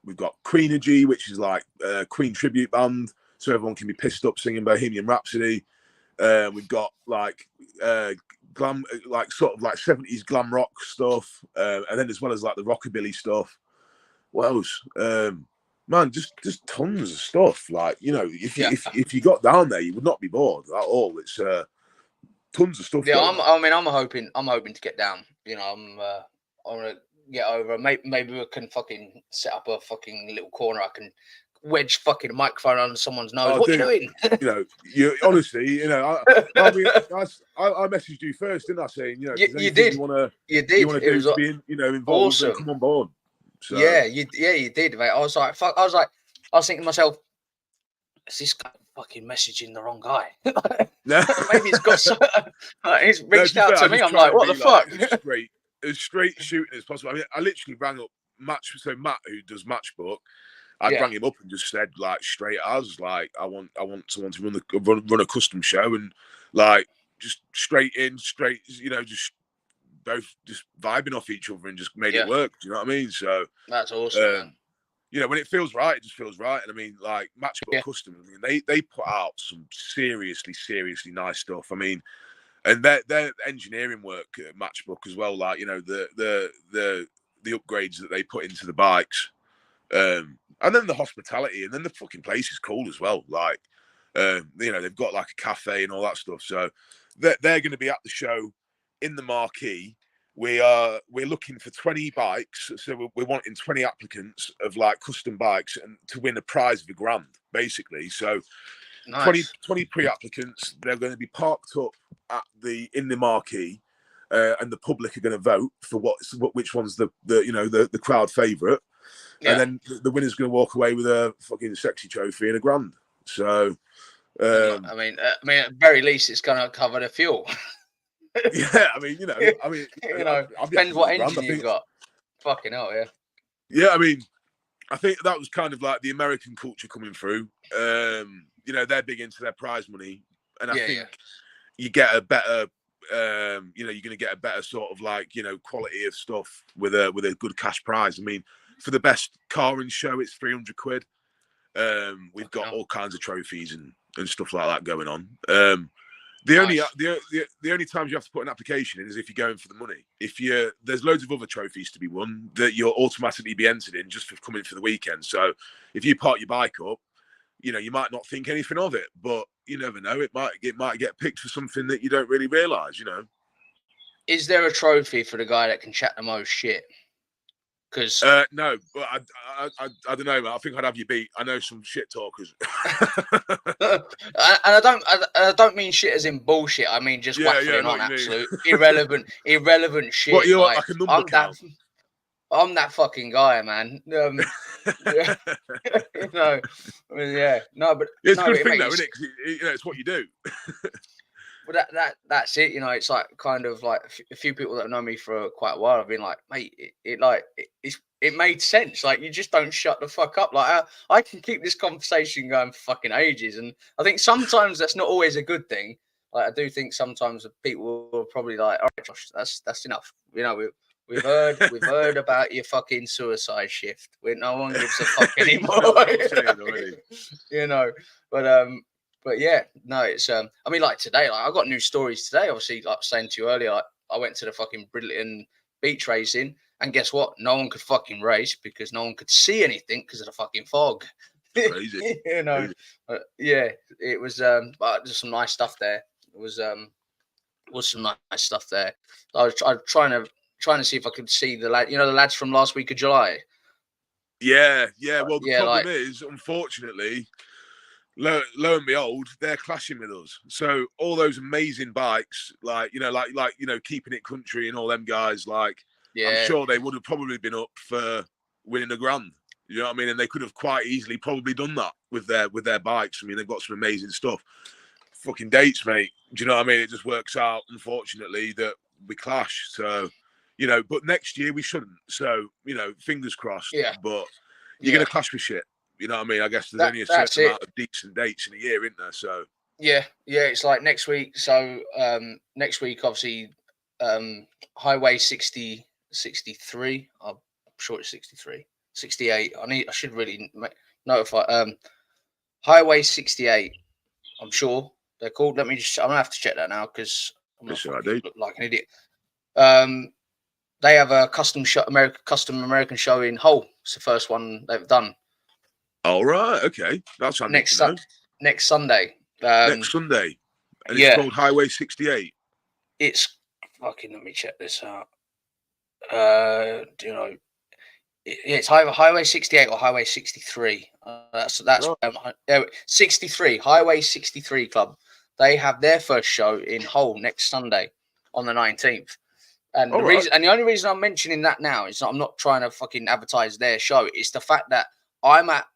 we've got Queenergy, which is like a Queen tribute band, so everyone can be pissed up singing Bohemian Rhapsody. We've got like glam, like sort of like 70s glam rock stuff, and then as well as like the rockabilly stuff. What else? Man, just tons of stuff. Like, you know, if you got down there, you would not be bored at all. It's tons of stuff. Yeah, I'm hoping to get down. You know, I want to get over. Maybe we can fucking set up a fucking little corner. I can wedge fucking microphone under someone's nose. Oh, What dude, are you doing? you honestly, I mean, I messaged you first, didn't I? Saying, if there's You anything did. you want You to did. It do was to be, involved, then awesome. come on board. So Yeah, you did, mate. I was like, fuck. I was thinking to myself, is this guy fucking messaging the wrong guy? Maybe he's got some, he's reached out to me. I'm like, what the fuck? As straight shooting as possible. I mean, I literally rang up Matt, who does Matchbook. I rang him up and just said, like, straight as, like, I want someone to run a custom show, and like just straight, just both just vibing off each other and just made it work. Do you know what I mean? So that's awesome, man. When it feels right, it just feels right. And I mean, like Matchbook Custom, I mean, they put out some seriously nice stuff. I mean, and their engineering work at Matchbook as well, like, the upgrades that they put into the bikes, and then the hospitality, and then the fucking place is cool as well. Like, they've got like a cafe and all that stuff. So they're going to be at the show in the marquee. We're looking for 20 bikes, so we're wanting 20 applicants of like custom bikes, and to win a prize of $1,000, basically. So nice. 20 pre-applicants. They're going to be parked up in the marquee, and the public are going to vote for which one's the crowd favourite, and then the winner's going to walk away with a fucking sexy trophy and $1,000. So, I mean, at very least, it's going to cover the fuel. Yeah, I mean, depends what engine you've got. Fucking hell, yeah. Yeah, I mean, I think that was kind of like the American culture coming through. They're big into their prize money, and I think you get a better, you're going to get a better sort of like, quality of stuff with a good cash prize. I mean, for the best car and show, it's £300. We've got all kinds of trophies and stuff like that going on. The only times you have to put an application in is if you're going for the money. There's loads of other trophies to be won that you'll automatically be entered in just for coming for the weekend. So if you park your bike up, you might not think anything of it, but you never know. It might get picked for something that you don't really realise. Is there a trophy for the guy that can chat the most shit? Because no, but I don't know, man. I think I'd have you beat. I know some shit talkers, and I don't mean shit as in bullshit. I mean just waffling on absolute irrelevant shit. What, you're like a number count? I'm that fucking guy, man. No, but it's a good thing though, isn't it? 'Cause it's what you do. But that's it. It's like kind of like a few people that know me for quite a while have been like, mate, it made sense. Like, you just don't shut the fuck up. Like, I can keep this conversation going for fucking ages, and I think sometimes that's not always a good thing. Like, I do think sometimes people are probably like, all right, Josh, that's enough. We've heard about your fucking suicide shift. No one gives a fuck anymore. But yeah, no, it's I mean, like today, like I got news stories today. Obviously, like I was saying to you earlier, like, I went to the fucking Bridlington beach racing, and guess what? No one could fucking race because no one could see anything because of the fucking fog. Crazy. Yeah, it was but there's some nice stuff there. It was some nice stuff there. I was trying to see if I could see the lads from last week of July. Yeah. Well, the problem is, unfortunately, lo and behold, they're clashing with us. So all those amazing bikes, like Keeping It Country and all them guys, like, I'm sure they would have probably been up for winning $1,000. You know what I mean? And they could have quite easily probably done that with their bikes. I mean, they've got some amazing stuff. Fucking dates, mate. Do you know what I mean? It just works out, unfortunately, that we clash. So, but next year we shouldn't. So, fingers crossed. Yeah. But you're going to clash with shit. You know what I mean? I guess there's only a certain amount of decent dates in a year, isn't there? So yeah, it's like next week. So next week, obviously, Highway 63. I'm sure it's 63, 68. I should really notify. Highway 68. I'm sure they're called. I'm gonna have to check that now because I'm not look like an idiot. They have a custom American show in Hull. It's the first one they've done. All right, okay, that's next Sunday. Next Sunday, and it's called Highway 68. It's fucking. Let me check this out. It's either Highway 68 or Highway 63. That's Right. 63 Highway 63 Club. They have their first show in Hull next Sunday on the 19th. And All right. the only reason I'm mentioning that now is I'm not trying to fucking advertise their show. It's the fact that I'm at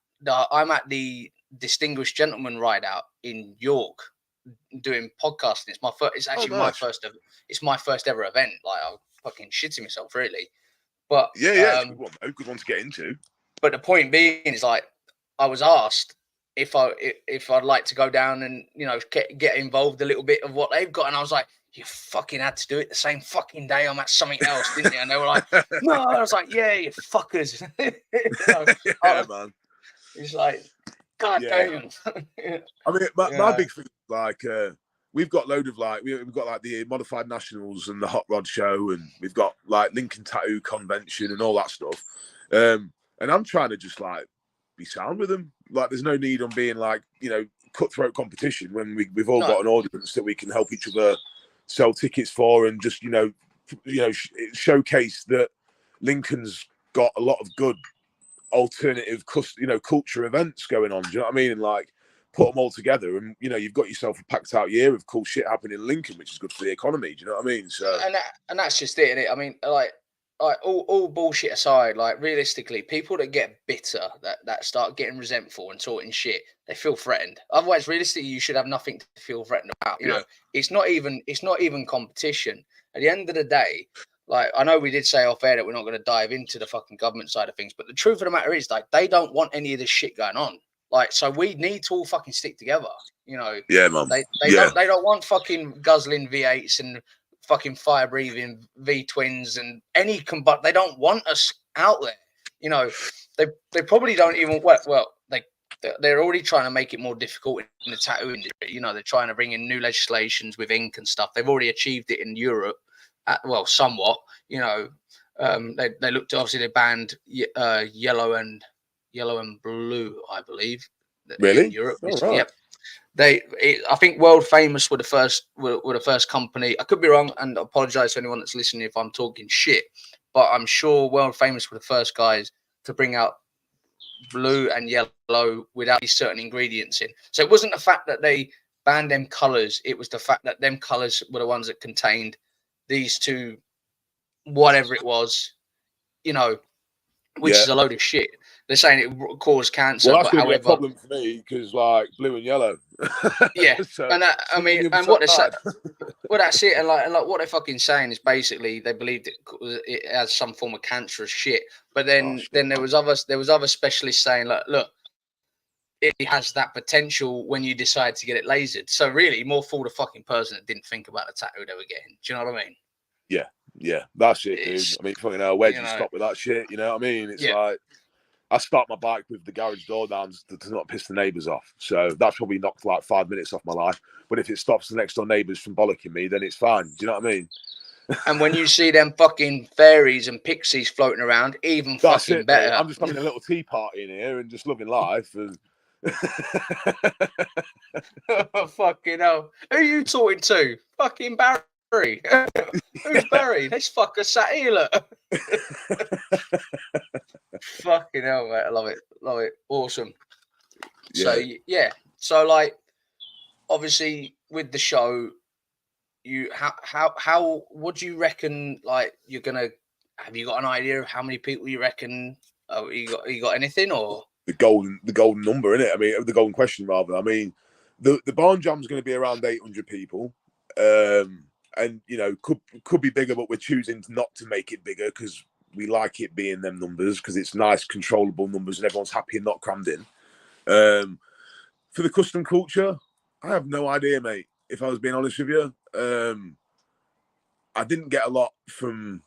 the Distinguished Gentleman Ride Out in York doing podcasting. It's my first. It's Oh, actually my nice. first. It's my first ever event. Like I'm fucking shitting myself, really. But Yeah, it's a good one, though. Good one to get into. but the point being is, like, I was asked if I'd like to go down and get involved a little bit of what they've got, and I was like, you fucking had to do it the same fucking day I'm at something else, didn't you? And they were like, no. I was like, yeah, you fuckers. Man. It's like, god damn. I mean, my big thing, like, we've got load of we've got like the Modified Nationals and the Hot Rod Show, and we've got like Lincoln Tattoo Convention and all that stuff. And I'm trying to just like be sound with them. Like, there's no need on being like, cutthroat competition when we've all got an audience that we can help each other sell tickets for, and just showcase that Lincoln's got a lot of good alternative culture events going on. Do you know what I mean? And like, put them all together, and you've got yourself a packed out year of cool shit happening in Lincoln, which is good for the economy. Do you know what I mean? So and that's just it, innit? I mean, like all bullshit aside, like, realistically, people that get bitter, that start getting resentful and talking shit, they feel threatened. Otherwise, realistically, you should have nothing to feel threatened about. It's not even competition. At the end of the day, like, I know we did say off air that we're not going to dive into the fucking government side of things, but the truth of the matter is, like, they don't want any of this shit going on. Like, so we need to all fucking stick together. Yeah, man. They don't want fucking guzzling V8s and fucking fire breathing V twins and but they don't want us out there. They probably don't even they're already trying to make it more difficult in the tattoo industry. They're trying to bring in new legislations with ink and stuff. They've already achieved it in Europe, somewhat. They looked, obviously they banned yellow and blue, I believe. Really? In Europe. All right. Yep. I think World Famous were the first company. I could be wrong, and I apologize to anyone that's listening if I'm talking shit, but I'm sure World Famous were the first guys to bring out blue and yellow without these certain ingredients in. So it wasn't the fact that they banned them colors; it was the fact that them colors were the ones that contained these two, whatever it was, which is a load of shit. They're saying it caused cancer. Well, that's but going to be a problem for me, because like blue and yellow. Yeah, so, and what they said. Well, that's it. And like what they're fucking saying is basically they believed it has some form of cancerous shit. But then there was other specialists saying, look, it has that potential when you decide to get it lasered. So really, more for the fucking person that didn't think about the tattoo they were getting. Do you know what I mean? Yeah, that's it, dude. I mean, fucking hell, where do you stop with that shit? You know what I mean? It's like, I start my bike with the garage door down to not piss the neighbours off. So that's probably knocked like 5 minutes off my life. But if it stops the next door neighbours from bollocking me, then it's fine. Do you know what I mean? And when you see them fucking fairies and pixies floating around, even that's fucking better. Mate. I'm just having a little tea party in here and just loving life. And... Fucking hell. Who are you talking to? Fucking Barry. Who's Barry? This fucker sat here, look. Fucking hell, mate. I love it. Awesome. So so like, obviously with the show, what do you reckon, like, you're gonna have? You got an idea of how many people you reckon? You got anything? Or the golden number, innit? I mean, the golden question rather. I mean, the barn jam's going to be around 800 people, and could be bigger, but we're choosing not to make it bigger because we like it being them numbers, because it's nice, controllable numbers, and everyone's happy and not crammed in. For the custom culture, I have no idea, mate. If I was being honest with you, I didn't get a lot from.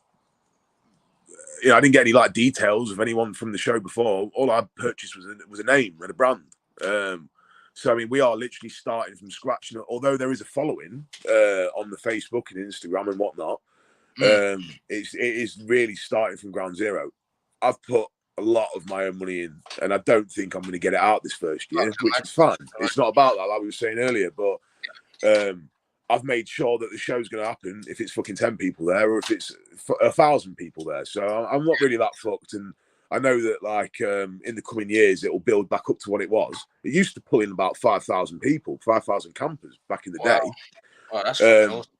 I didn't get any like details of anyone from the show before. All I purchased was a name and a brand. So I mean, we are literally starting from scratch. Although there is a following on the Facebook and Instagram and whatnot, it is really starting from ground zero. I've put a lot of my own money in, and I don't think I'm going to get it out this first year, which is fine. It's not about that, like we were saying earlier, but I've made sure that the show's going to happen if it's fucking 10 people there or if it's 1,000 people there. So I'm not really that fucked, and I know that like in the coming years it will build back up to what it was. It used to pull in about 5,000 people, 5,000 campers back in the Wow. day. Oh, that's fucking awesome.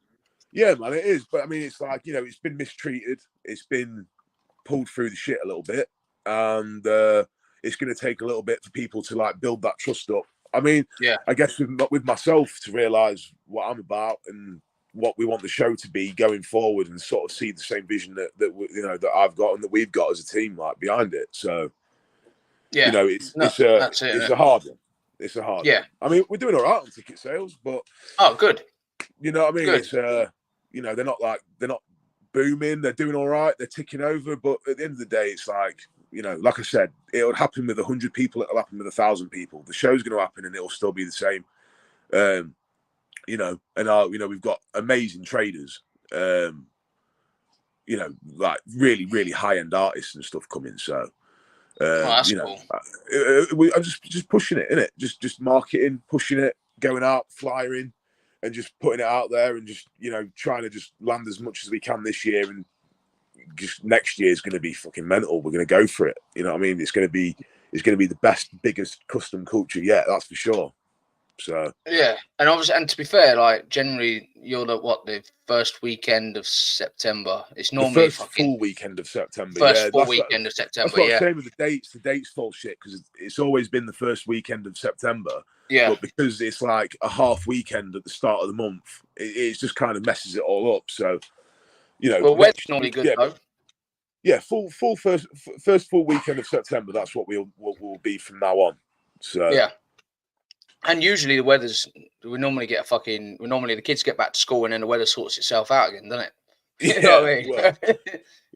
Yeah, man, it is. But I mean, it's like, you know, it's been mistreated. It's been pulled through the shit a little bit, and it's going to take a little bit for people to like build that trust up. I mean, Yeah, I guess with myself to realise what I'm about and what we want the show to be going forward, and sort of see the same vision that you know that I've got and that we've got as a team like behind it. So yeah. you know, That's it. it's a hard one. It's a hard Yeah. one. I mean, we're doing all right on ticket sales, but Oh, good. you know what I mean. Good. It's you know, they're not booming. They're doing all right. They're ticking over. But at the end of the day, it's like, you know, like I said, it'll happen with 100 people. It'll happen with 1,000 people. The show's going to happen, and it'll still be the same. You know, and you know, we've got amazing traders. You know, like really, really high end artists and stuff coming. So, Oh, that's you know, cool. I'm just pushing it, innit? Just marketing, pushing it, going out, flyering, and just putting it out there, and just, you know, trying to just land as much as we can this year, and just next year is going to be fucking mental. We're going to go for it. You know what I mean? It's going to be the best, biggest custom culture yet. That's for sure. So Yeah, and obviously, and to be fair, like generally, you're the first weekend of September. It's the normally first fucking full weekend of September. first Yeah, full that's weekend of that's September. what I'm Yeah, saying with the dates. The dates fall shit because it's always been the first weekend of September. yeah. But because it's like a half weekend at the start of the month, it just kind of messes it all up. So, you know, Well, weather's normally good though. Yeah, full first full weekend of September. That's what we'll be from now on. So Yeah, and usually the weather's normally the kids get back to school and then the weather sorts itself out again, doesn't it? You know what I mean? Well,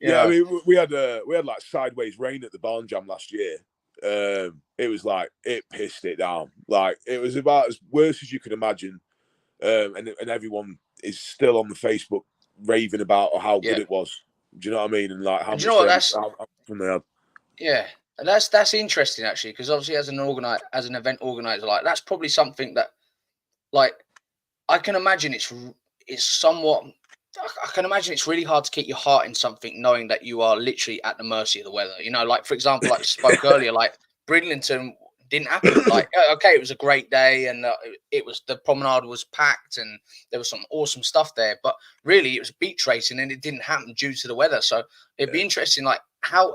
Yeah, I mean, we had like sideways rain at the barn jam last year. It was like it pissed it down. Like it was about as worse as you could imagine. And everyone is still on the Facebook raving about how good yeah. it was. Do you know what I mean? And like how And do you much know what? how fun they had. Yeah, and that's interesting actually, because obviously as an event organizer, like that's probably something that, like, I can imagine it's somewhat. I can imagine it's really hard to keep your heart in something, knowing that you are literally at the mercy of the weather. You know, like for example, like spoke earlier, like Bridlington didn't happen. Like, okay, it was a great day, and the promenade was packed, and there was some awesome stuff there. But really, it was beach racing, and it didn't happen due to the weather. So it'd be interesting, like how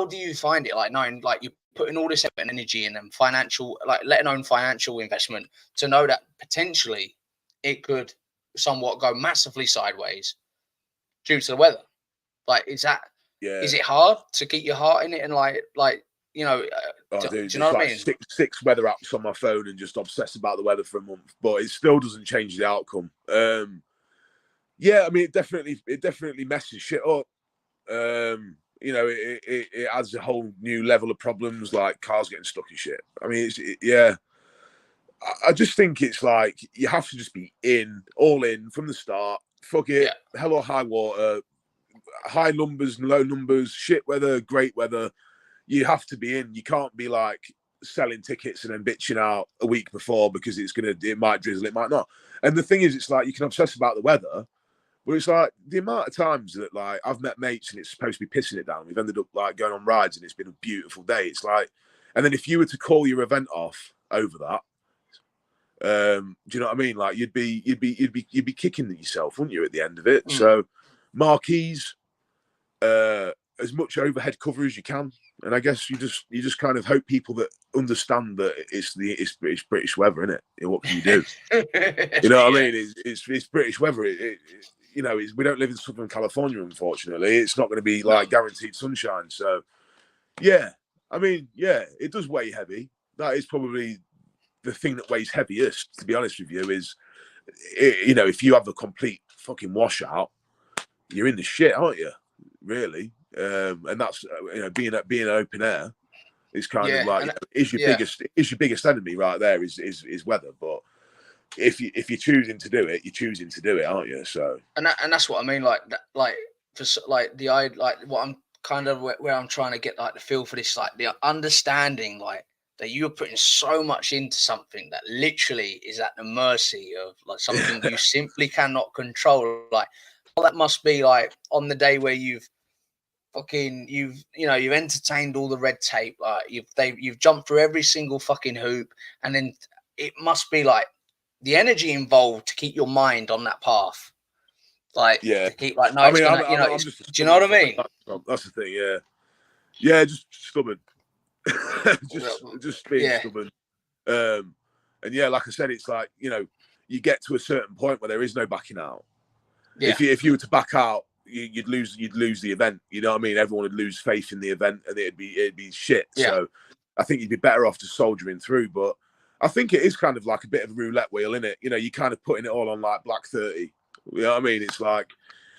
do you find it, like knowing like you're putting all this effort and energy in and financial, like letting alone financial investment, to know that potentially it could somewhat go massively sideways due to the weather? Like, is it hard to keep your heart in it and you know, Oh, do dude, you know there's what I like mean? six weather apps on my phone and just obsess about the weather for a month, but it still doesn't change the outcome. Yeah, I mean, it definitely messes shit up. You know, it adds a whole new level of problems, like cars getting stuck and shit. I mean, yeah. I just think it's like you have to just be all in from the start. Fuck it, Yeah, hell or high water, high numbers, low numbers, shit weather, great weather. You have to be in. You can't be like selling tickets and then bitching out a week before because it might drizzle, it might not. And the thing is, it's like you can obsess about the weather, but it's like the amount of times that like I've met mates and it's supposed to be pissing it down. We've ended up like going on rides and it's been a beautiful day. It's like, and then if you were to call your event off over that, do you know what I mean? Like you'd be kicking yourself, wouldn't you, at the end of it? So marquees, as much overhead cover as you can, and I guess you just kind of hope people that understand that it's British weather, isn't it? What can you do? You know what I mean? It's British weather. You know, we don't live in Southern California, unfortunately. It's not going to be like guaranteed sunshine. So yeah, I mean, yeah, it does weigh heavy. That is probably the thing that weighs heaviest, to be honest with you, is, you know, if you have a complete fucking washout, you're in the shit, aren't you? Really, and that's you know, being open air is kind of like, you know, is your biggest enemy right there is weather. But if you're choosing to do it, you're choosing to do it, aren't you? So and that's what I mean, like that, like for like what I'm kind of where I'm trying to get like the feel for this, like the understanding, like that you're putting so much into something that literally is at the mercy of like something you simply cannot control. Like, how that must be like on the day where you've fucking you've entertained all the red tape, like you've jumped through every single fucking hoop, and then it must be like the energy involved to keep your mind on that path, like to keep like no, I it's mean, gonna, I'm just do you know what I mean? That's the thing, just stubborn, just being stubborn. And like I said, it's like, you get to a certain point where there is no backing out. Yeah. If you were to back out, you'd lose the event. You know what I mean? Everyone would lose faith in the event, and it'd be shit. Yeah. So I think you'd be better off just soldiering through. But I think it is kind of like a bit of a roulette wheel, isn't it? You're kind of putting it all on like black 30. You know what I mean? It's like,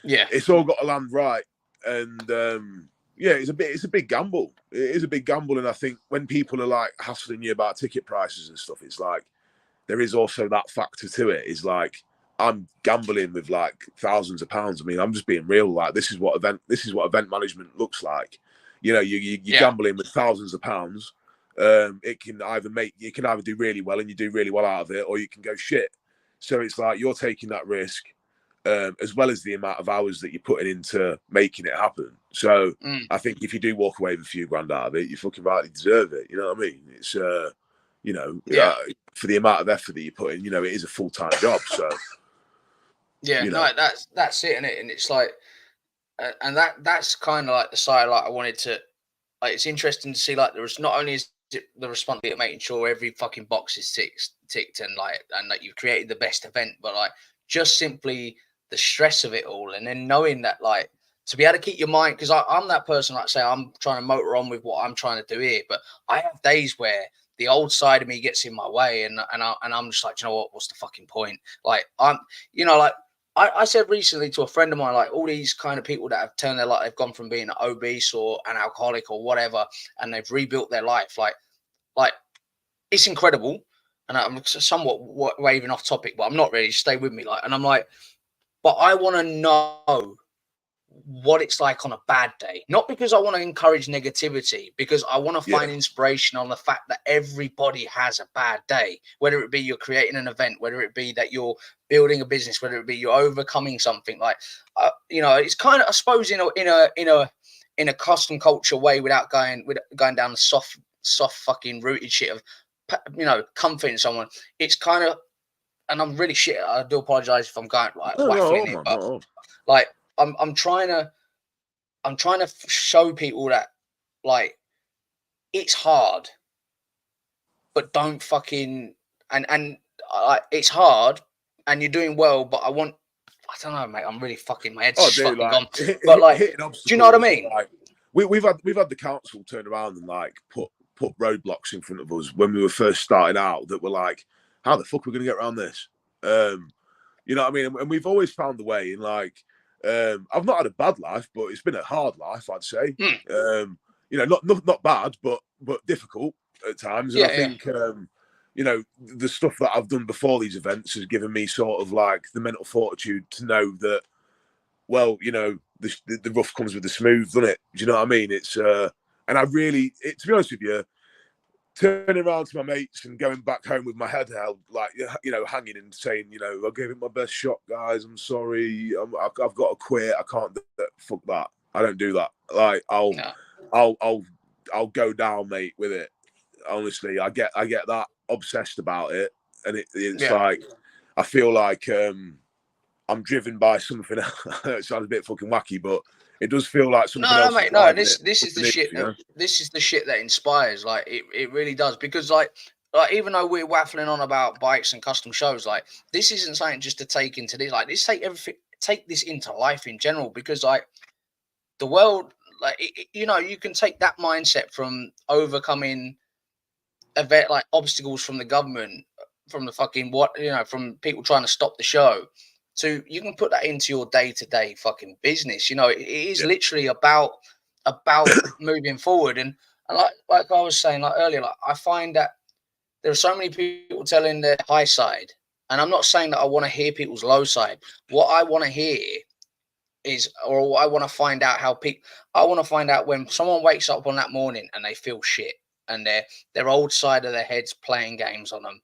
it's all got to land right, and it's a big gamble. It is a big gamble, and I think when people are like hassling you about ticket prices and stuff, it's like there is also that factor to it. Is like, I'm gambling with like thousands of pounds. I mean, I'm just being real. Like, this is what event management looks like. You're gambling with thousands of pounds. It can either do really well and you do really well out of it, or you can go shit. So it's like you're taking that risk, as well as the amount of hours that you're putting into making it happen. So I think if you do walk away with a few grand out of it, you fucking rightly deserve it. You know what I mean? It's for the amount of effort that you put in, it is a full-time job. So that's it, isn't it? And it's like, and that's kind of like the side, like I wanted to, like, it's interesting to see, like, there was not only is it the responsibility of making sure every fucking box is ticked and that you've created the best event, but like just simply the stress of it all, and then knowing that, like, to be able to keep your mind, because I'm that person, like, say I'm trying to motor on with what I'm trying to do here, but I have days where the old side of me gets in my way, and I'm just like, you know what? What's the fucking point? Like, like I said recently to a friend of mine, like, all these kind of people that have turned their life, they've gone from being obese or an alcoholic or whatever, and they've rebuilt their life. Like it's incredible. And I'm somewhat waving off topic, but I'm not really. Stay with me, like, and I'm like, but I want to know what it's like on a bad day, not because I want to encourage negativity, because I want to find inspiration on the fact that everybody has a bad day, whether it be you're creating an event, whether it be that you're building a business, whether it be you're overcoming something. Like, it's kind of, I suppose, in a custom culture way, without going down the soft fucking rooted shit of comforting someone. It's kind of, and I'm really shit. I do apologize if I'm going like waffling it, but like, I'm trying to show people that, like, it's hard, but don't fucking, and it's hard and you're doing well, but I don't know, mate. I'm really fucking, my head's fucking gone. But like, do you know what I mean? Like, we've had the council turn around and like put roadblocks in front of us when we were first starting out that were like, how the fuck are we going to get around this? You know what I mean? And we've always found the way. And like, I've not had a bad life, but it's been a hard life, I'd say. Not bad, but difficult at times. And I think, the stuff that I've done before these events has given me sort of like the mental fortitude to know that, well, the rough comes with the smooth, doesn't it? Do you know what I mean? It's and I really, to be honest with you, turning around to my mates and going back home with my head held, like, hanging and saying, I gave it my best shot, guys. I'm sorry. I've got to quit. I can't do that. Fuck that. I don't do that. Like, I'll go down, mate, with it. Honestly, I get that obsessed about it, and it's like, I feel like I'm driven by something. It sounds a bit fucking wacky, but it does feel like something else. Mate, no. This is the shit. This is the shit that inspires. Like, it really does, because like even though we're waffling on about bikes and custom shows, like, this isn't something just to take into this. Like, take this into life in general, because like the world, like, you can take that mindset from overcoming like obstacles from the government, from the fucking from people trying to stop the show. So you can put that into your day-to-day fucking business. It is literally about moving forward. And like I was saying, like, earlier, like, I find that there are so many people telling their high side, and I'm not saying that I want to hear people's low side. What I want to hear is, or I want to find out I want to find out when someone wakes up on that morning and they feel shit, and their old side of their head's playing games on them,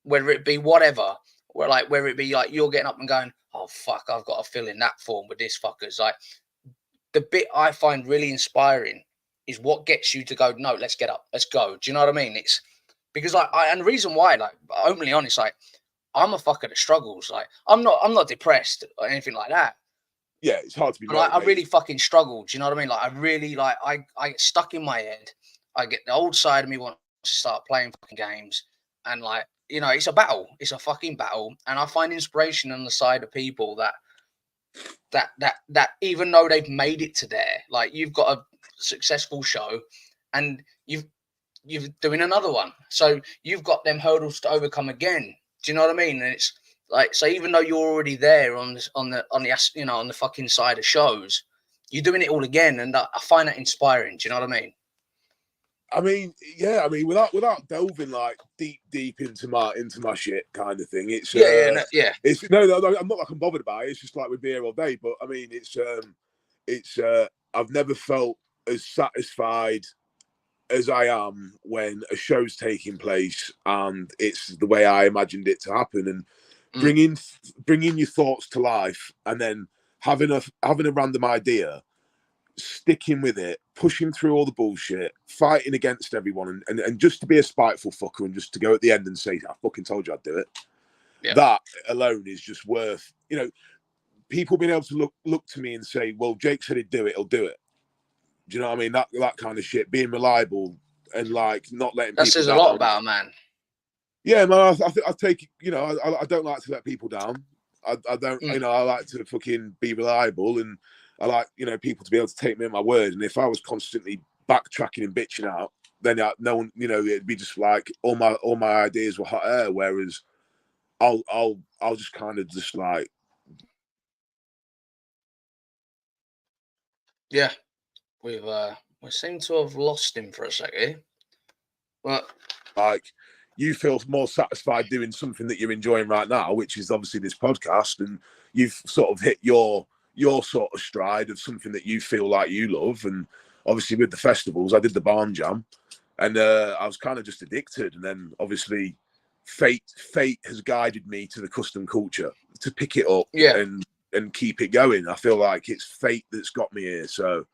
whether it be whatever, whether it be like you're getting up and going, oh fuck, I've got to fill in that form with this fuckers. Like, the bit I find really inspiring is what gets you to go, no, let's get up, let's go. Do you know what I mean? It's because and the reason why, like, openly honest, like, I'm a fucker that struggles. Like, I'm not depressed or anything like that. Yeah, it's hard to be But like, I motivated. really fucking struggle. Do you know what I mean? Like, I really like, I get stuck in my head. I get the old side of me wants to start playing fucking games, and like, you know, it's a battle. It's a fucking battle, and I find inspiration on the side of people that even though they've made it to there, like, you've got a successful show, and you're doing another one, so you've got them hurdles to overcome again. Do you know what I mean? And it's like, so even though you're already there on this, on the you know, on the fucking side of shows, you're doing it all again, and I find that inspiring. Do you know what I mean? I mean, yeah, I mean, without delving like deep into my shit kind of thing, it's Yeah. it's no, I'm not like I'm bothered about it. It's just like we'd be here all day. But I mean, it's I've never felt as satisfied as I am when a show's taking place and it's the way I imagined it to happen, and bringing your thoughts to life, and then having a random idea, sticking with it, pushing through all the bullshit, fighting against everyone, and just to be a spiteful fucker and just to go at the end and say, I fucking told you I'd do it. Yeah. That alone is just worth, you know, people being able to look to me and say, well, Jake said he'd do it, he'll do it. Do you know what I mean? That kind of shit, being reliable and like not letting That people says a down. lot about a man. Yeah, man, I take, you know, I don't like to let people down. I don't, you know, I like to fucking be reliable, and I like, you know, people to be able to take me at my word. And if I was constantly backtracking and bitching out, then no one, you know, it'd be just like all my ideas were hot air. Whereas I'll just kind of just like, Yeah, we seem to have lost him for a second. But like, you feel more satisfied doing something that you're enjoying right now, which is obviously this podcast, and you've sort of hit your sort of stride of something that you feel like you love. And obviously with the festivals, I did the barn jam, and I was kind of just addicted. And then obviously fate has guided me to the custom culture to pick it up yeah, and keep it going. I feel like it's fate that's got me here. So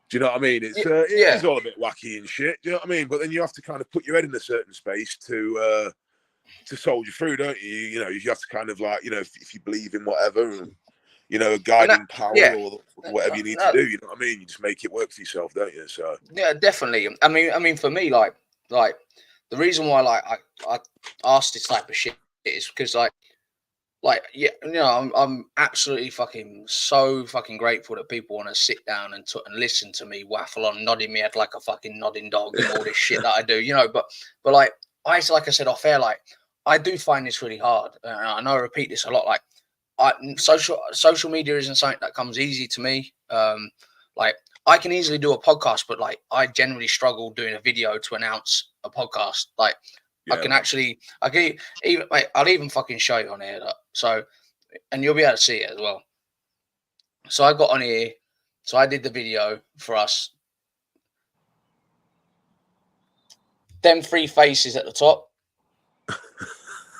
do you know what I mean? It's it yeah. is all a bit wacky and shit. Do you know what I mean? But then you have to kind of put your head in a certain space to soldier through, don't you? You know, you have to kind of like, you know, if you believe in whatever, and, you know, a And that, guiding power yeah, or whatever you need to no, do. You know what I mean? You just make it work for yourself, don't you? So yeah, definitely. I mean, for me, like the reason why, like, I asked this type of shit is because, like, yeah, you know, I'm absolutely fucking so fucking grateful that people want to sit down and listen to me waffle on, nodding me head like a fucking nodding dog, and all this shit that I do, you know. But like, like I said off air, like, I do find this really hard. I know I repeat this a lot. Like, social media isn't something that comes easy to me. Like, I can easily do a podcast, but like, I generally struggle doing a video to announce a podcast. Like, I yeah, can man. actually, I can even, mate, I'll even fucking show you on here. So, and you'll be able to see it as well. So I got on here. So I did the video for us. Them three faces at the top,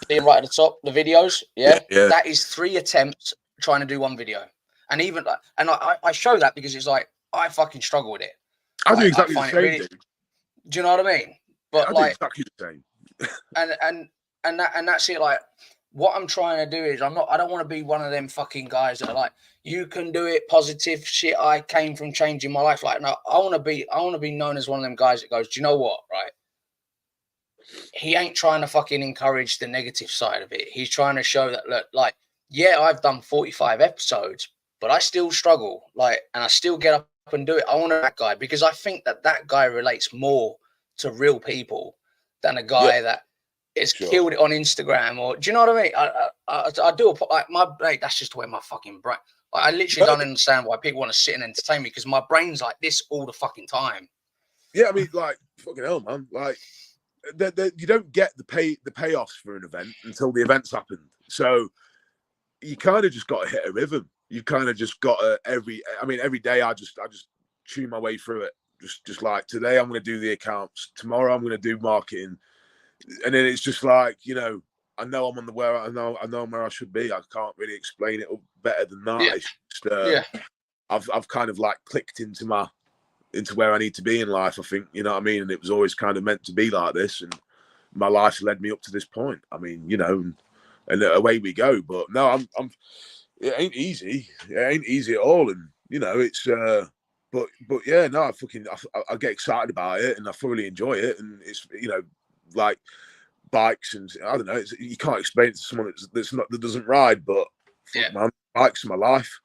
being right at the top, the videos. Yeah, Yeah, yeah. that is 3 attempts trying to do one video, and even like, and I show that because it's like, I fucking struggle with it. I do Like, I exactly the find it same, really. dude. Do you know what I mean? But I do like, exactly the same. and that's it. Like, what I'm trying to do is, I don't want to be one of them fucking guys that are like, you can do it, positive shit, I came from changing my life. Like, no, I want to be known as one of them guys that goes, do you know what, right? He ain't trying to fucking encourage the negative side of it. He's trying to show that, look, like, yeah, I've done 45 episodes, but I still struggle, like, and I still get up and do it. I want that guy, because I think that guy relates more to real people than a Yeah, guy that is sure. killed it on Instagram. Or, do you know what I mean? I do like, my brain. That's just where my fucking brain. Like, I literally don't understand why people want to sit and entertain me, because my brain's like this all the fucking time. Yeah, I mean, like, fucking hell, man. Like, you don't get the payoffs for an event until the event's happened. So you kind of just got to hit a rhythm. You kind of just got to every day I just chew my way through it. Just like, today I'm going to do the accounts, tomorrow I'm going to do marketing, and then it's just like, you know, I know I'm on the where I know I'm where I should be. I can't really explain it better than that. Yeah, It's just, yeah. I've kind of like clicked into where I need to be in life. I think, you know what I mean? And it was always kind of meant to be like this. And my life led me up to this point. I mean, you know, and away we go. But no, it ain't easy. It ain't easy at all. And, you know, it's, but yeah, no, I get excited about it and I thoroughly enjoy it. And it's, you know, like bikes and I don't know, you can't explain it to someone that doesn't ride, but fuck man, bikes are my life.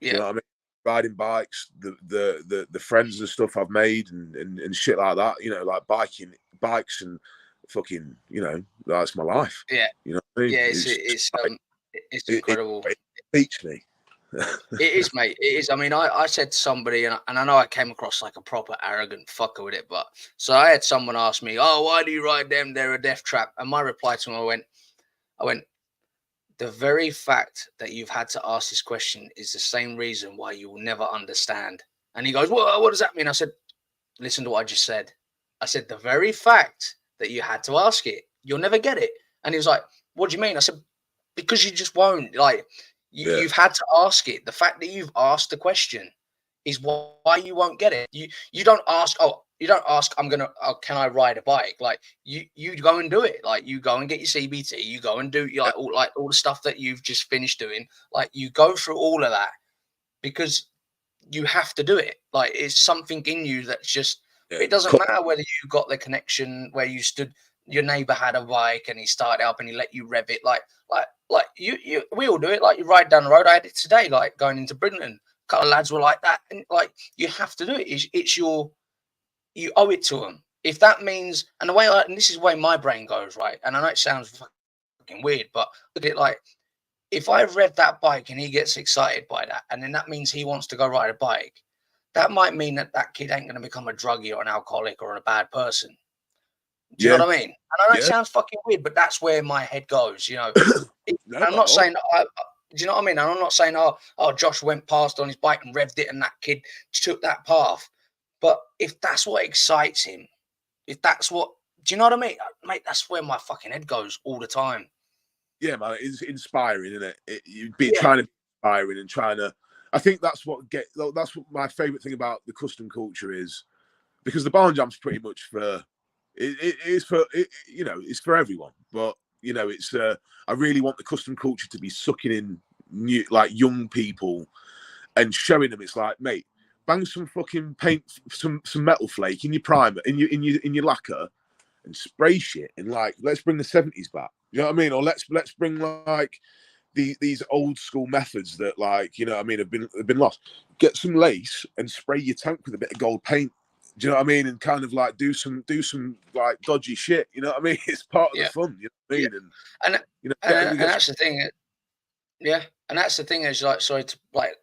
You know what I mean? Riding bikes, the friends and stuff I've made and shit like that, you know, like bikes and fucking, you know, that's my life. Yeah. You know what I mean? Yeah, it's incredible. It beats me. It is, mate. It is. I mean, I said to somebody, and I know I came across like a proper arrogant fucker with it, but so I had someone ask me, "Oh, why do you ride them? They're a death trap." And my reply to him, I went, the very fact that you've had to ask this question is the same reason why you will never understand. And he goes, "Well, what does that mean?" I said, "Listen to what I just said. I said the very fact that you had to ask it, you'll never get it." And he was like, "What do you mean?" I said, "Because you just won't. Like you've had to ask it. The fact that you've asked the question is why you won't get it. You don't ask. Oh, you don't ask. Can I ride a bike? Like you go and do it. Like you go and get your CBT. You go and do like all the stuff that you've just finished doing. Like you go through all of that because you have to do it. Like it's something in you that's just. It doesn't matter whether you got the connection where you stood. Your neighbor had a bike and he started up and he let you rev it. Like you we all do it. Like you ride down the road. I had it today. Like going into Bridlington, a couple of lads were like that, and like you have to do it. It's you owe it to them. If that means, and this is the way my brain goes, right? And I know it sounds fucking weird, but look at it like if I rev that bike and he gets excited by that, and then that means he wants to go ride a bike, that might mean that kid ain't going to become a druggie or an alcoholic or a bad person. Do you know what I mean? And I know it sounds fucking weird, but that's where my head goes. You know, I'm not saying do you know what I mean? And I'm not saying Josh went past on his bike and revved it, and that kid took that path. But if that's what excites him, if that's what, do you know what I mean, mate? That's where my fucking head goes all the time. Yeah, man, it's inspiring, isn't it? You'd be trying to be inspiring and trying to. I think that's what my favorite thing about the custom culture is, because the barn jam's pretty much for it is for it, you know, it's for everyone, but you know, it's I really want the custom culture to be sucking in new, like young people and showing them it's like, mate, bang some fucking paint, some metal flake in your primer, in your lacquer, and spray shit, and like let's bring the 70s back. You know what I mean? Or let's bring like these old school methods that, like, you know what I mean, have been lost. Get some lace and spray your tank with a bit of gold paint. Do you know what I mean? And kind of like do some like dodgy shit. You know what I mean? It's part of the fun. You know what I mean? And you know, and that's the thing. Yeah, and that's the thing is like, sorry to like,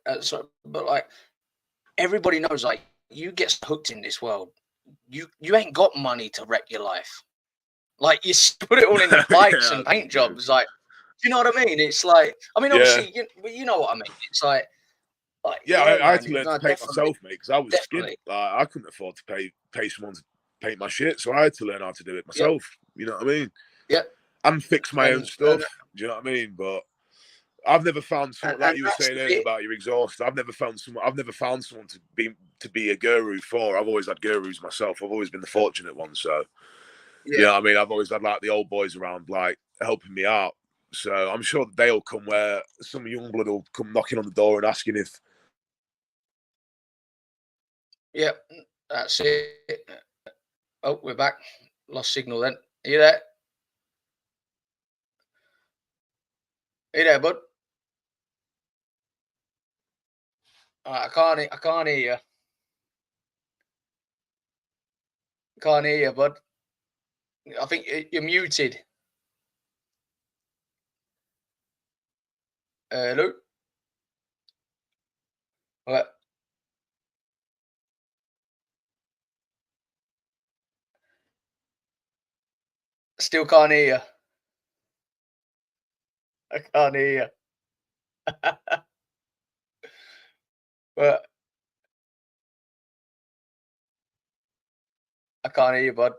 but like everybody knows, like you get hooked in this world, you ain't got money to wreck your life. Like you put it all into bikes and paint jobs. Like, do you know what I mean? It's like, I mean, obviously, you know what I mean. It's like I had man, to learn no, to paint myself, mate, because I was skint. Like I couldn't afford to pay someone to paint my shit, so I had to learn how to do it myself. You know what I mean? Yeah, and fix my own stuff. Do you know what I mean? But I've never found someone, like you were saying earlier about your exhaust. I've never found someone to be a guru for. I've always had gurus myself. I've always been the fortunate one. So you know what I mean? I've always had like the old boys around, like helping me out. So I'm sure the day will come where some young blood will come knocking on the door and asking if. Yeah, that's it. Oh, we're back. Lost signal then. Are you there? Are you there, bud? I can't hear you. Can't hear you, bud. I think you're muted. Hello? What? Still can't hear you. I can't hear you. But I can't hear you, bud.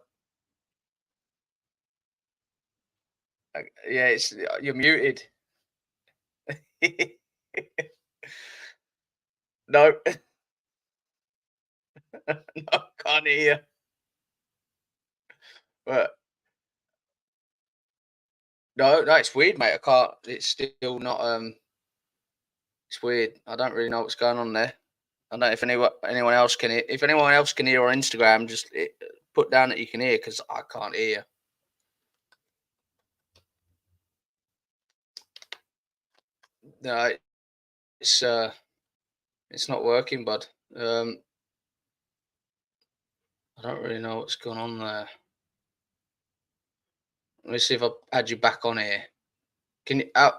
Yeah, you're muted. No, no, can't hear you. But no, no, it's weird, mate. I can't. It's still not. It's weird. I don't really know what's going on there. I don't know if anyone else can hear. If anyone else can hear on Instagram, just put down that you can hear because I can't hear. No, it's it's not working, bud. I don't really know what's going on there. Let me see if I add you back on here. Can you? I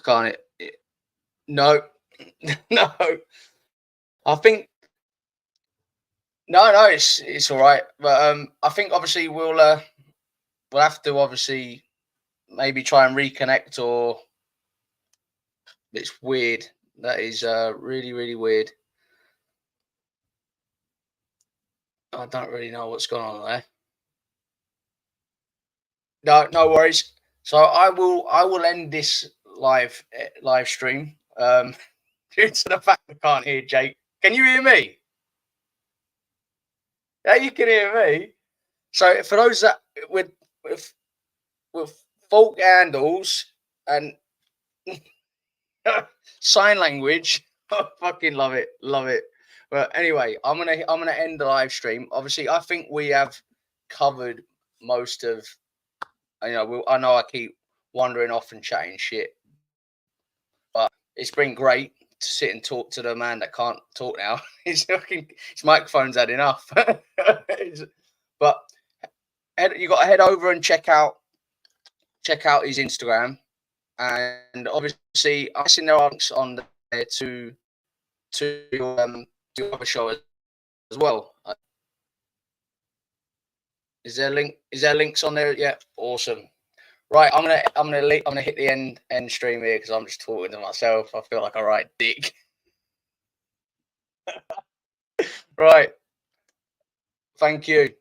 can't. No, no. I think no. It's all right. But I think obviously we'll have to obviously maybe try and reconnect or it's weird. That is really really weird. I don't really know what's going on there. No, no worries. So I will end this live stream. Due to the fact I can't hear Jake. Can you hear me? Yeah, you can hear me. So for those that with with folk handles and sign language, I fucking love it, love it. But anyway, I'm gonna end the live stream. Obviously, I think we have covered most of. I know I keep wandering off and chatting shit, but it's been great to sit and talk to the man that can't talk now. His microphone's had enough. But you got to head over and check out his Instagram, and obviously I'm guessing there are links on there to other show as well. Is there links on there? Yeah, awesome. Right, I'm gonna hit the end stream here because I'm just talking to myself. I feel like a right dick. Right, thank you.